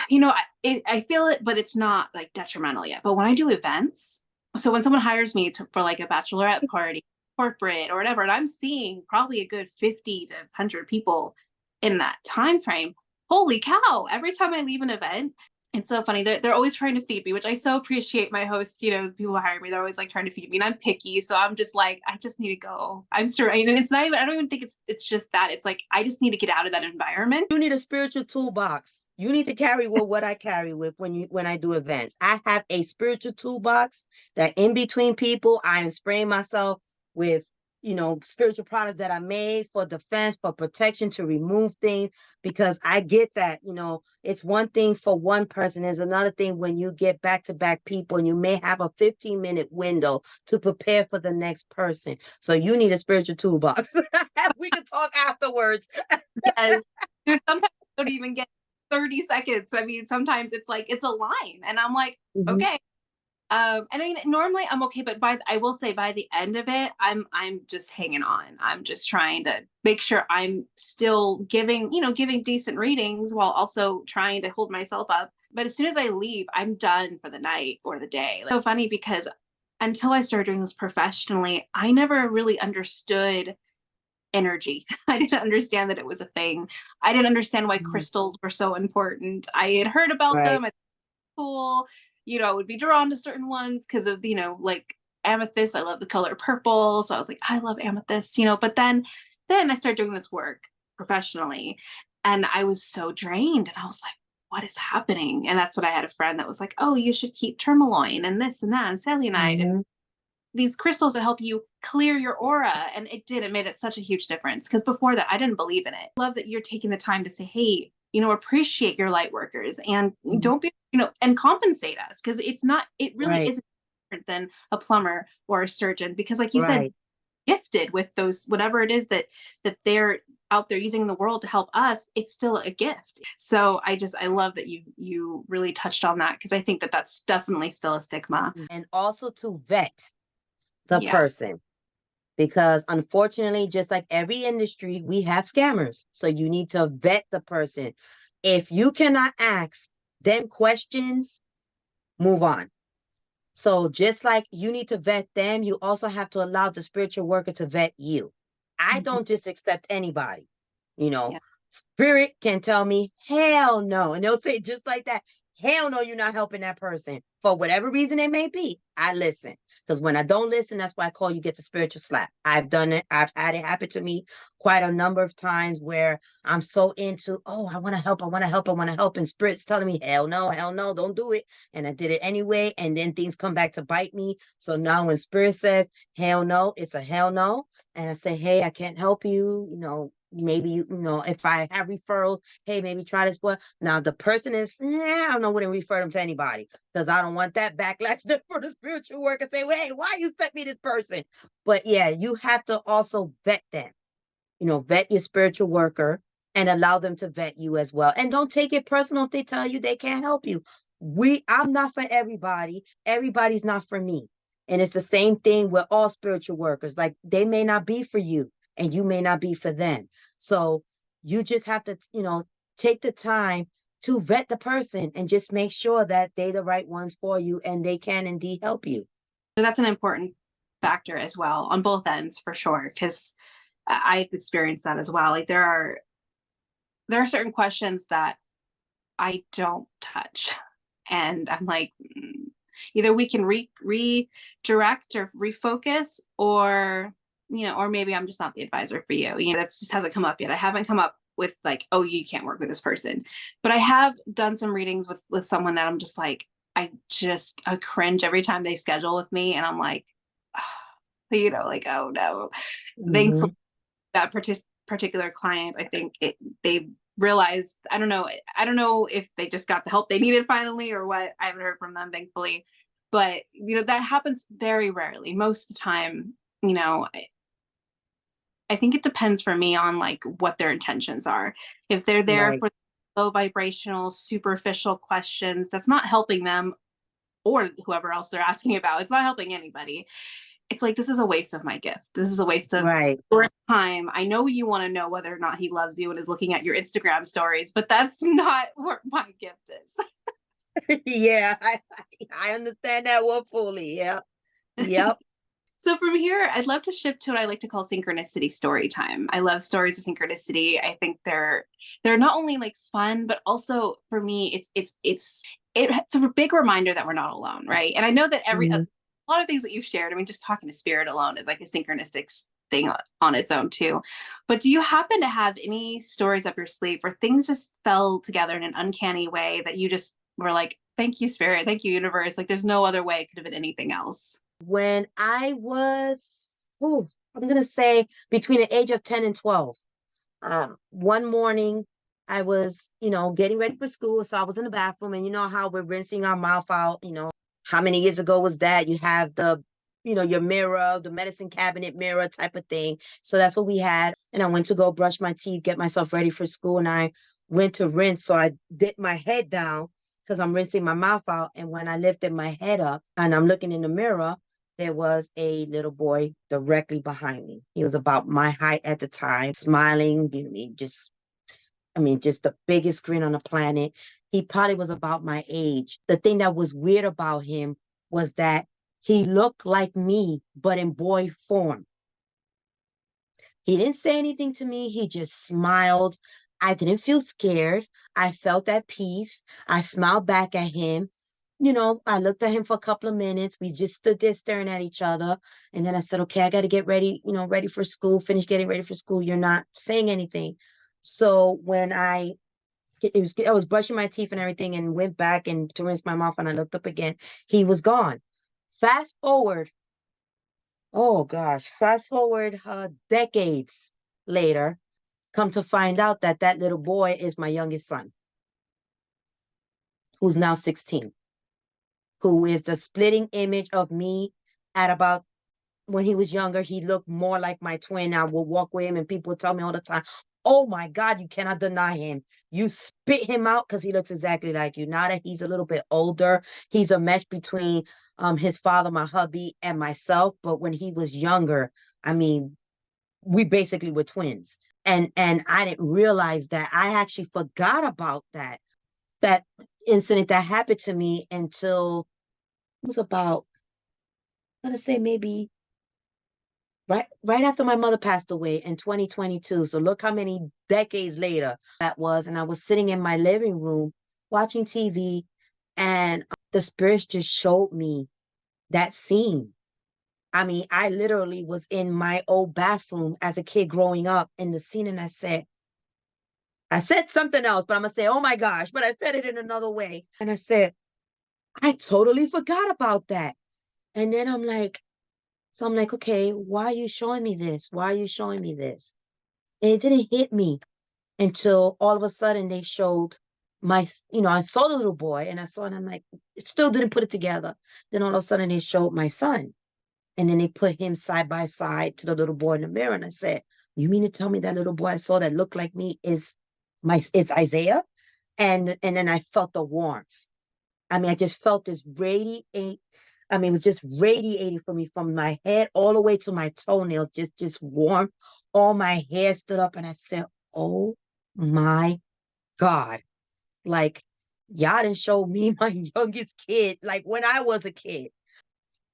I feel it, but it's not like detrimental yet. But when I do events, so when someone hires me for like a bachelorette party, corporate or whatever, and I'm seeing probably a good 50 to 100 people in that time frame. Holy cow! Every time I leave an event, it's so funny. They're always trying to feed me, which I so appreciate my hosts. People who hire me, they're always like trying to feed me, and I'm picky, so I'm just like, I just need to go. I'm sure, and it's not even. I don't even think it's just that. It's like I just need to get out of that environment. You need a spiritual toolbox. You need to carry what I carry with when I do events. I have a spiritual toolbox that in between people, I am spraying myself with spiritual products that I made for defense, for protection, to remove things, because I get that, it's one thing for one person. There's another thing when you get back-to-back people and you may have a 15-minute window to prepare for the next person. So you need a spiritual toolbox. We can talk afterwards. Yes. Sometimes I don't even get 30 seconds. I mean, sometimes it's like, it's a line and I'm like, okay. And I mean, normally I'm okay, but I will say by the end of it, I'm just hanging on. I'm just trying to make sure I'm still giving decent readings while also trying to hold myself up. But as soon as I leave, I'm done for the night or the day. So funny, because until I started doing this professionally, I never really understood energy. I didn't understand that it was a thing. I didn't understand why crystals were so important. I had heard about them. It's cool. I would be drawn to certain ones because of, like amethyst. I love the color purple. So I was like, I love amethyst, but then I started doing this work professionally and I was so drained and I was like, what is happening? And that's when I had a friend that was like, oh, you should keep tourmaline and this and that and selenite and these crystals that help you clear your aura. And it made it such a huge difference. Because before that, I didn't believe in it. Love that you're taking the time to say, hey, appreciate your light workers and don't be, and compensate us. Because it really isn't different than a plumber or a surgeon. Because like you said, gifted with those, whatever it is that they're out there using in the world to help us, it's still a gift. So I love that you really touched on that, because I think that that's definitely still a stigma. And also to vet the person, because unfortunately, just like every industry, we have scammers. So you need to vet the person. If you cannot ask them questions, move on. So just like you need to vet them, you also have to allow the spiritual worker to vet you. I don't just accept anybody. Spirit can tell me, hell no. And they'll say just like that, hell no, you're not helping that person. For whatever reason it may be, I listen. Because when I don't listen, that's why I call you get the spiritual slap. I've done it. I've had it happen to me quite a number of times where I'm so into, oh, I want to help. And Spirit's telling me, hell no, don't do it. And I did it anyway. And then things come back to bite me. So now when Spirit says, hell no, it's a hell no. And I say, hey, I can't help you. Maybe, if I have referrals, hey, maybe try this. But now the person is, I wouldn't refer them to anybody, because I don't want that backlash for the spiritual worker say, well, hey, why you sent me this person? But yeah, you have to also vet them, vet your spiritual worker and allow them to vet you as well. And don't take it personal if they tell you they can't help you. I'm not for everybody. Everybody's not for me. And it's the same thing with all spiritual workers. Like, they may not be for you and you may not be for them. So you just have to, take the time to vet the person and just make sure that they're the right ones for you and they can indeed help you. That's an important factor as well on both ends, for sure, because I've experienced that as well. Like there are certain questions that I don't touch, and I'm like, either we can redirect or refocus, or maybe I'm just not the advisor for you. That just hasn't come up yet. I haven't come up with like, oh, you can't work with this person. But I have done some readings with someone that I'm just like, I cringe every time they schedule with me, and I'm like, like, oh no. Thankfully, that particular client, I think they realized, I don't know if they just got the help they needed finally or what. I haven't heard from them, thankfully. But that happens very rarely. Most of the time, I think it depends for me on like what their intentions are. If they're there for low vibrational, superficial questions, that's not helping them or whoever else they're asking about. It's not helping anybody. it's like, this is a waste of my gift. This is a waste of Right. your time. I know you want to know whether or not he loves you and is looking at your Instagram stories, but that's not what my gift is. Yeah, I understand that one fully. Yeah. Yep. So from here, I'd love to shift to what I like to call synchronicity story time. I love stories of synchronicity. I think they're not only like fun, but also for me, it's a big reminder that we're not alone, right? And I know that Mhm. a lot of things that you've shared, I mean, just talking to spirit alone is like a synchronistic thing on its own too. But do you happen to have any stories up your sleeve where things just fell together in an uncanny way that you just were like, thank you, spirit, thank you, universe. Like there's no other way it could have been anything else. When I was, I'm going to say between the age of 10 and 12, one morning I was, getting ready for school. So I was in the bathroom, and you know how we're rinsing our mouth out, how many years ago was that? You have your mirror, the medicine cabinet mirror type of thing. So that's what we had. And I went to go brush my teeth, get myself ready for school. And I went to rinse. So I dipped my head down because I'm rinsing my mouth out. And when I lifted my head up and I'm looking in the mirror, there was a little boy directly behind me. He was about my height at the time, smiling, just the biggest grin on the planet. He probably was about my age. The thing that was weird about him was that he looked like me, but in boy form. He didn't say anything to me. He just smiled. I didn't feel scared. I felt at peace. I smiled back at him. I looked at him for a couple of minutes. We just stood there staring at each other. And then I said, okay, I got to get ready, ready for school, finish getting ready for school. You're not saying anything. So when I was brushing my teeth and everything and went back and to rinse my mouth and I looked up again, he was gone. Fast forward, oh gosh, fast forward decades later, come to find out that that little boy is my youngest son, who's now 16, who is the splitting image of me at about when he was younger. He looked more like my twin. I would walk with him and people would tell me all the time, oh my God, you cannot deny him. You spit him out because he looks exactly like you. Now that he's a little bit older, he's a mesh between his father, my hubby, and myself. But when he was younger, I mean, we basically were twins. And I didn't realize that. I actually forgot about that incident that happened to me until it was about, I'm gonna say maybe right after my mother passed away in 2022. So look how many decades later that was. And I was sitting in my living room watching TV, and the spirits just showed me that scene. I mean, I literally was in my old bathroom as a kid growing up in the scene, and I said something else, but I'm gonna say, oh my gosh, but I said it in another way. And I said, I totally forgot about that. And then so I'm like, okay, why are you showing me this? Why are you showing me this? And it didn't hit me until all of a sudden they showed I saw the little boy and I saw, and I'm like, it still didn't put it together. Then all of a sudden they showed my son. And then they put him side by side to the little boy in the mirror. And I said, you mean to tell me that little boy I saw that looked like me it's Isaiah? And then I felt the warmth. I mean, I just felt this radiate. I mean, it was just radiating from me from my head all the way to my toenails, just warm. All my hair stood up, and I said, "Oh my God!" Like, y'all didn't show me my youngest kid, like when I was a kid.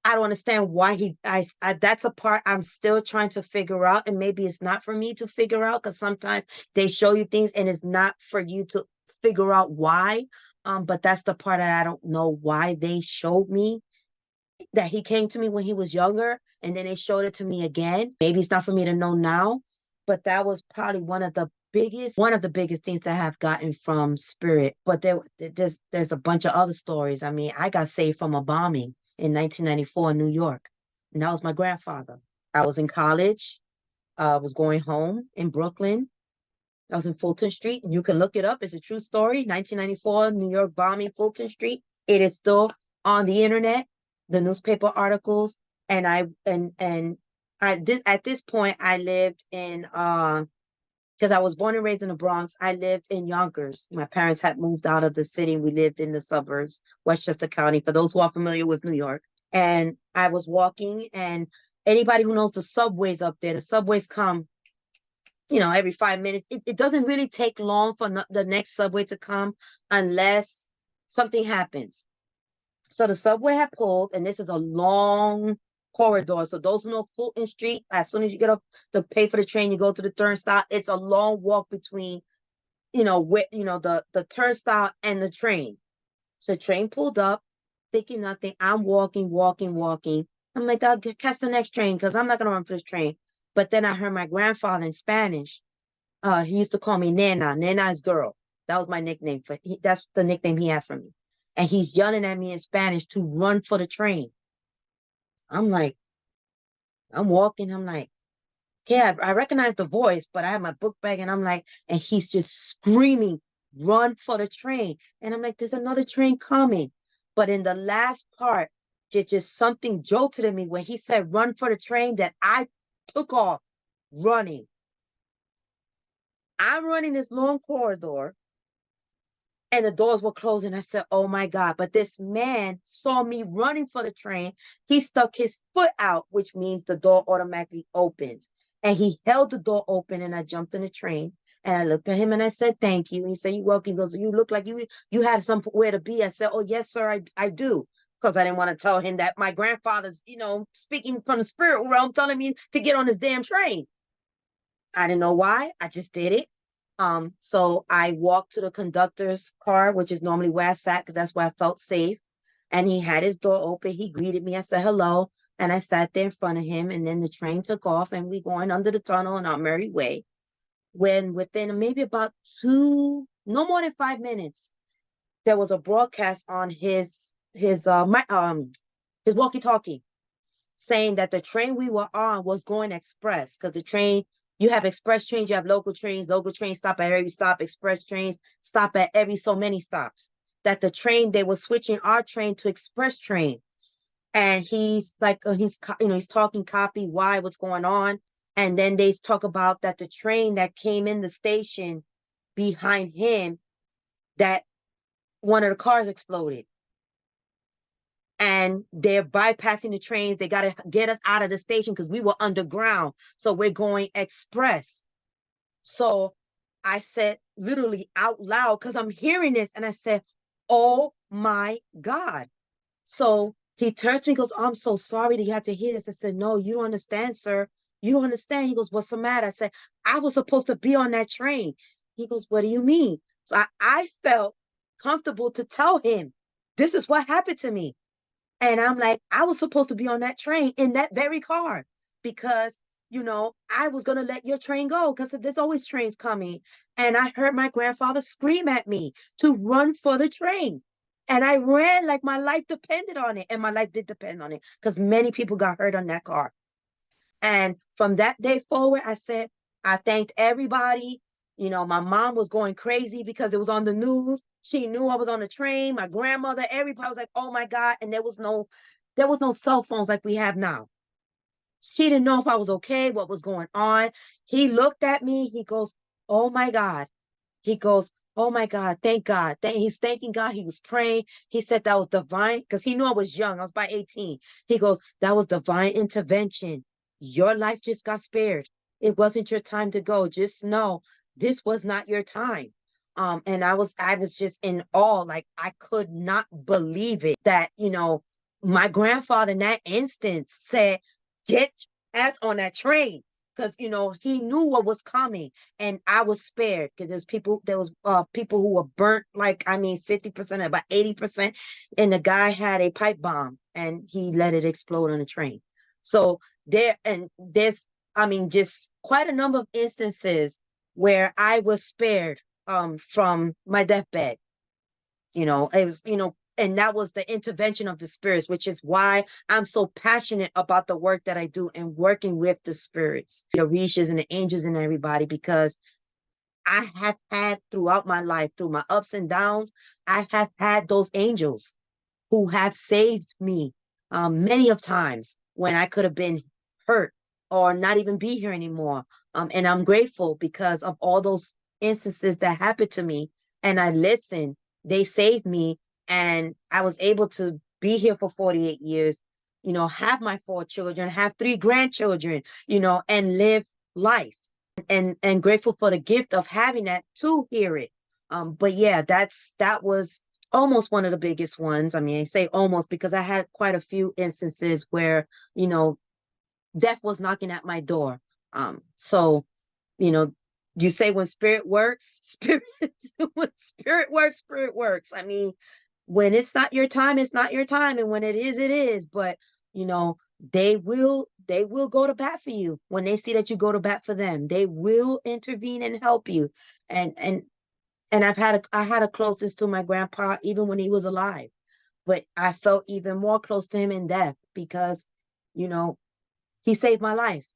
I don't understand why that's a part I'm still trying to figure out. And maybe it's not for me to figure out because sometimes they show you things and it's not for you to figure out why. But that's the part that I don't know why they showed me that he came to me when he was younger and then they showed it to me again. Maybe it's not for me to know now, but that was probably one of the biggest things that I have gotten from spirit. But there's a bunch of other stories. I mean, I got saved from a bombing in 1994 in New York, and that was my grandfather. I was in college, was going home in Brooklyn. I was in Fulton Street. You can look it up. It's a true story. 1994 New York bombing, Fulton Street. It is still on the internet, the newspaper articles. And at this point I lived in because I was born and raised in the Bronx. I lived in Yonkers. My parents had moved out of the city. We lived in the suburbs, Westchester County, for those who are familiar with New York. And I was walking, and anybody who knows the subways up there, the subways come, every 5 minutes. It doesn't really take long for the next subway to come unless something happens. So the subway had pulled, and this is a long corridor. So those who know Fulton Street, as soon as you get up to pay for the train, you go to the turnstile. It's a long walk between, the turnstile and the train. So the train pulled up, thinking nothing. I'm walking, walking, walking. I'm like, I'll catch the next train because I'm not gonna run for this train. But then I heard my grandfather in Spanish. He used to call me Nana. Nana is girl. That was my nickname that's the nickname he had for me. And he's yelling at me in Spanish to run for the train. I'm like, I'm walking. I'm like, yeah, I recognize the voice, but I have my book bag, and I'm like, and he's just screaming, run for the train. And I'm like, there's another train coming. But in the last part, just something jolted in me when he said, run for the train, that I took off running. I'm running this long corridor, and the doors were closing. I said, oh my God. But this man saw me running for the train. He stuck his foot out, which means the door automatically opens. And he held the door open, and I jumped in the train. And I looked at him and I said, thank you. He said, you're welcome. He goes, you look like you had somewhere to be. I said, oh, yes, sir, I do. Because I didn't want to tell him that my grandfather's, speaking from the spirit realm, telling me to get on this damn train. I didn't know why. I just did it. So I walked to the conductor's car, which is normally where I sat because that's where I felt safe. And he had his door open. He greeted me. I said, hello. And I sat there in front of him. And then the train took off, and we going under the tunnel on our merry way. When within maybe about no more than 5 minutes, there was a broadcast on his walkie-talkie saying that the train we were on was going express, because the train, you have express trains, you have local trains stop at every stop, express trains stop at every so many stops. That the train, they were switching our train to express train. And he's like, he's talking copy, why, what's going on. And then they talk about that the train that came in the station behind him, that one of the cars exploded. And they're bypassing the trains. They got to get us out of the station because we were underground. So we're going express. So I said literally out loud, because I'm hearing this, and I said, oh my God. So he turns to me and goes, oh, I'm so sorry that you had to hear this. I said, no, you don't understand, sir. You don't understand. He goes, what's the matter? I said, I was supposed to be on that train. He goes, what do you mean? So I felt comfortable to tell him, this is what happened to me. And I'm like, I was supposed to be on that train in that very car because, I was going to let your train go because there's always trains coming. And I heard my grandfather scream at me to run for the train. And I ran like my life depended on it. And my life did depend on it because many people got hurt on that car. And from that day forward, I said, I thanked everybody. My mom was going crazy because it was on the news. She knew I was on the train. My grandmother, everybody was like, oh my God. And there was no cell phones like we have now. She didn't know if I was okay, what was going on. He looked at me. He goes, oh my God. He goes, oh my God, thank God. He's thanking God. He was praying. He said that was divine because he knew I was young. I was about 18. He goes, that was divine intervention. Your life just got spared. It wasn't your time to go. Just know this was not your time. And I was just in awe. Like I could not believe it that, my grandfather in that instance said, get ass on that train. Because he knew what was coming, and I was spared because there was people who were burnt, 50%, about 80%, and the guy had a pipe bomb and he let it explode on the train. So there's just quite a number of instances where I was spared from my deathbed. It was and that was the intervention of the spirits, which is why I'm so passionate about the work that I do and working with the spirits, the Orishas and the angels and everybody, because I have had throughout my life, through my ups and downs, I have had those angels who have saved me many of times when I could have been hurt or not even be here anymore. And I'm grateful because of all those instances that happened to me. And I listened, they saved me. And I was able to be here for 48 years. have my 4 children, have 3 grandchildren, and live life, and grateful for the gift of having that to hear it. But yeah, that was almost one of the biggest ones. I mean, I say almost because I had quite a few instances where, death was knocking at my door. So, you know, you say when spirit works, when spirit works. I mean, when it's not your time, it's not your time. And when it is. But, you know, they will go to bat for you when they see that you go to bat for them. They will intervene and help you. And I had a closeness to my grandpa even when he was alive. But I felt even more close to him in death because, you know, he saved my life.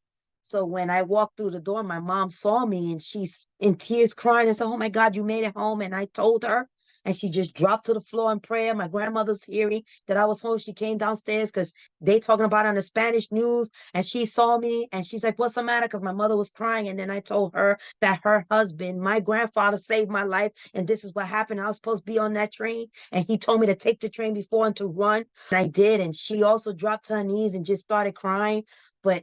So when I walked through the door, my mom saw me and she's in tears crying and said, "Oh my God, you made it home." And I told her, and she just dropped to the floor in prayer. My grandmother's hearing that I was home. She came downstairs because they talking about it on the Spanish news. And she saw me and she's like, "What's the matter?" Because my mother was crying. And then I told her that her husband, my grandfather, saved my life. And this is what happened. I was supposed to be on that train. And he told me to take the train before and to run. And I did. And she also dropped to her knees and just started crying. But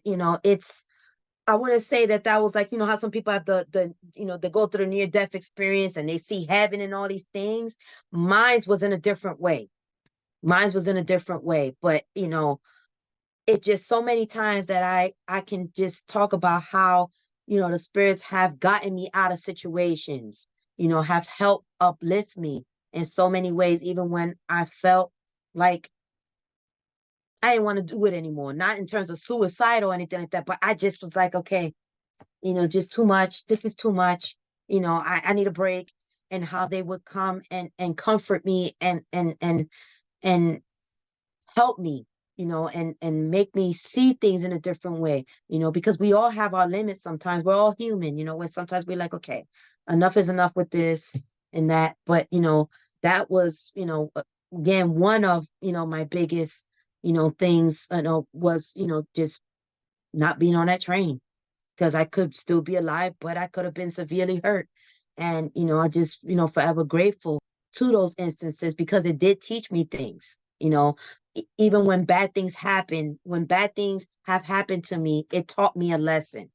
I wouldn't say that was like, how some people have they go through the near death experience and they see heaven and all these things. Mine was in a different way. But it just so many times that I can just talk about how, the spirits have gotten me out of situations, have helped uplift me in so many ways, even when I felt like I didn't want to do it anymore. Not in terms of suicide or anything like that, but I just was like, okay, just too much. This is too much. I need a break. And how they would come and comfort me and help me, and make me see things in a different way, because we all have our limits sometimes. We're all human, where sometimes we're like, okay, enough is enough with this and that. But, that was, again, one of, my biggest, things, was, just not being on that train because I could still be alive, but I could have been severely hurt. And, I just, forever grateful to those instances because it did teach me things, even when bad things happen, when bad things have happened to me, it taught me a lesson.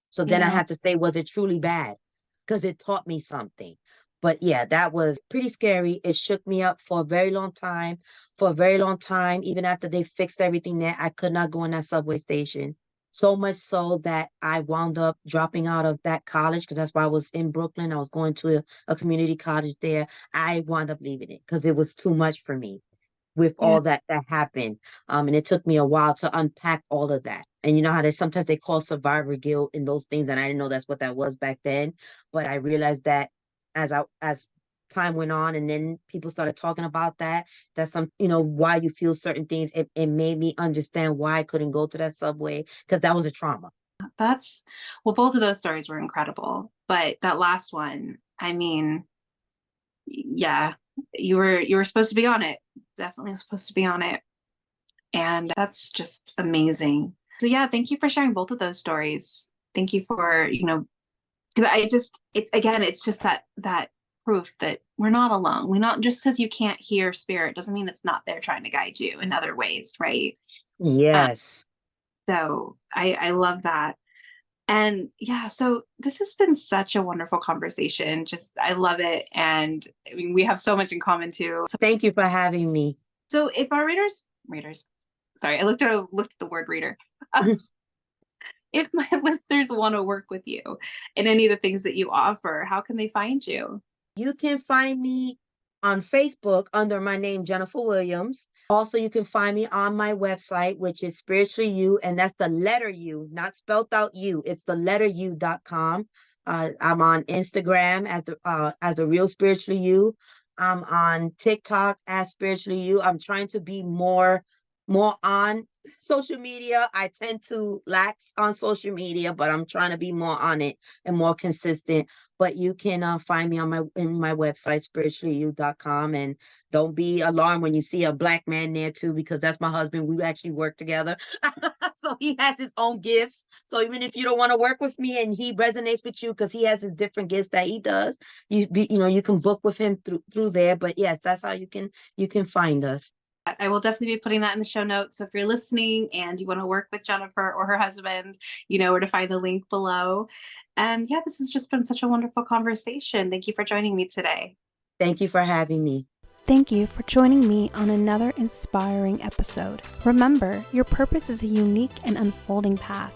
So then I Yeah. have to say, was it truly bad? Because it taught me something. But yeah, that was pretty scary. It shook me up for a very long time. For a very long time, even after they fixed everything there, I could not go in that subway station. So much so that I wound up dropping out of that college because that's why I was in Brooklyn. I was going to a community college there. I wound up leaving it because it was too much for me with Yeah. all that happened. And it took me a while to unpack all of that. And you know how sometimes they call survivor guilt and those things, and I didn't know that's what that was back then. But I realized that as time went on and then people started talking about that's why you feel certain things. It made me understand why I couldn't go to that subway because that was a trauma. That's well, both of those stories were incredible, but that last one, I mean, yeah, you were supposed to be on it. Definitely supposed to be on it. And that's just amazing. So yeah, thank you for sharing both of those stories. Thank you for, because it's just that proof that we're not alone. We're not, just because you can't hear spirit doesn't mean it's not there trying to guide you in other ways, right? Yes. So I love that. And yeah, so this has been such a wonderful conversation. Just, I love it. And I mean, we have so much in common too. Thank you for having me. So if our readers, sorry, I looked at the word reader. If my listeners want to work with you in any of the things that you offer, how can they find you? You can find me on Facebook under my name, Jennifer Williams. Also, you can find me on my website, which is Spiritually You, and that's the letter U, not spelled out U. It's the letter U.com. I'm on Instagram as the real Spiritually You. I'm on TikTok as Spiritually You. I'm trying to be more on social media. I tend to lax on social media, but I'm trying to be more on it and more consistent. But you can find me on my website, spirituallyu.com. And don't be alarmed when you see a Black man there too, because that's my husband. We actually work together. So he has his own gifts. So even if you don't want to work with me and he resonates with you because he has his different gifts that he does, you can book with him through there. But yes, that's how you can find us. I will definitely be putting that in the show notes. So if you're listening and you want to work with Jennifer or her husband, you know where to find the link below. And yeah, this has just been such a wonderful conversation. Thank you for joining me today. Thank you for having me. Thank you for joining me on another inspiring episode. Remember, your purpose is a unique and unfolding path.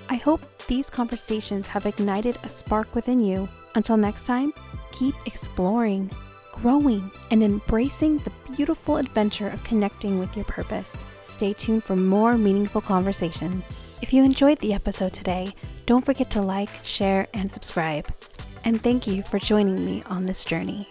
I hope these conversations have ignited a spark within you. Until next time, keep exploring, growing, and embracing the beautiful adventure of connecting with your purpose. Stay tuned for more meaningful conversations. If you enjoyed the episode today, don't forget to like, share, and subscribe. And thank you for joining me on this journey.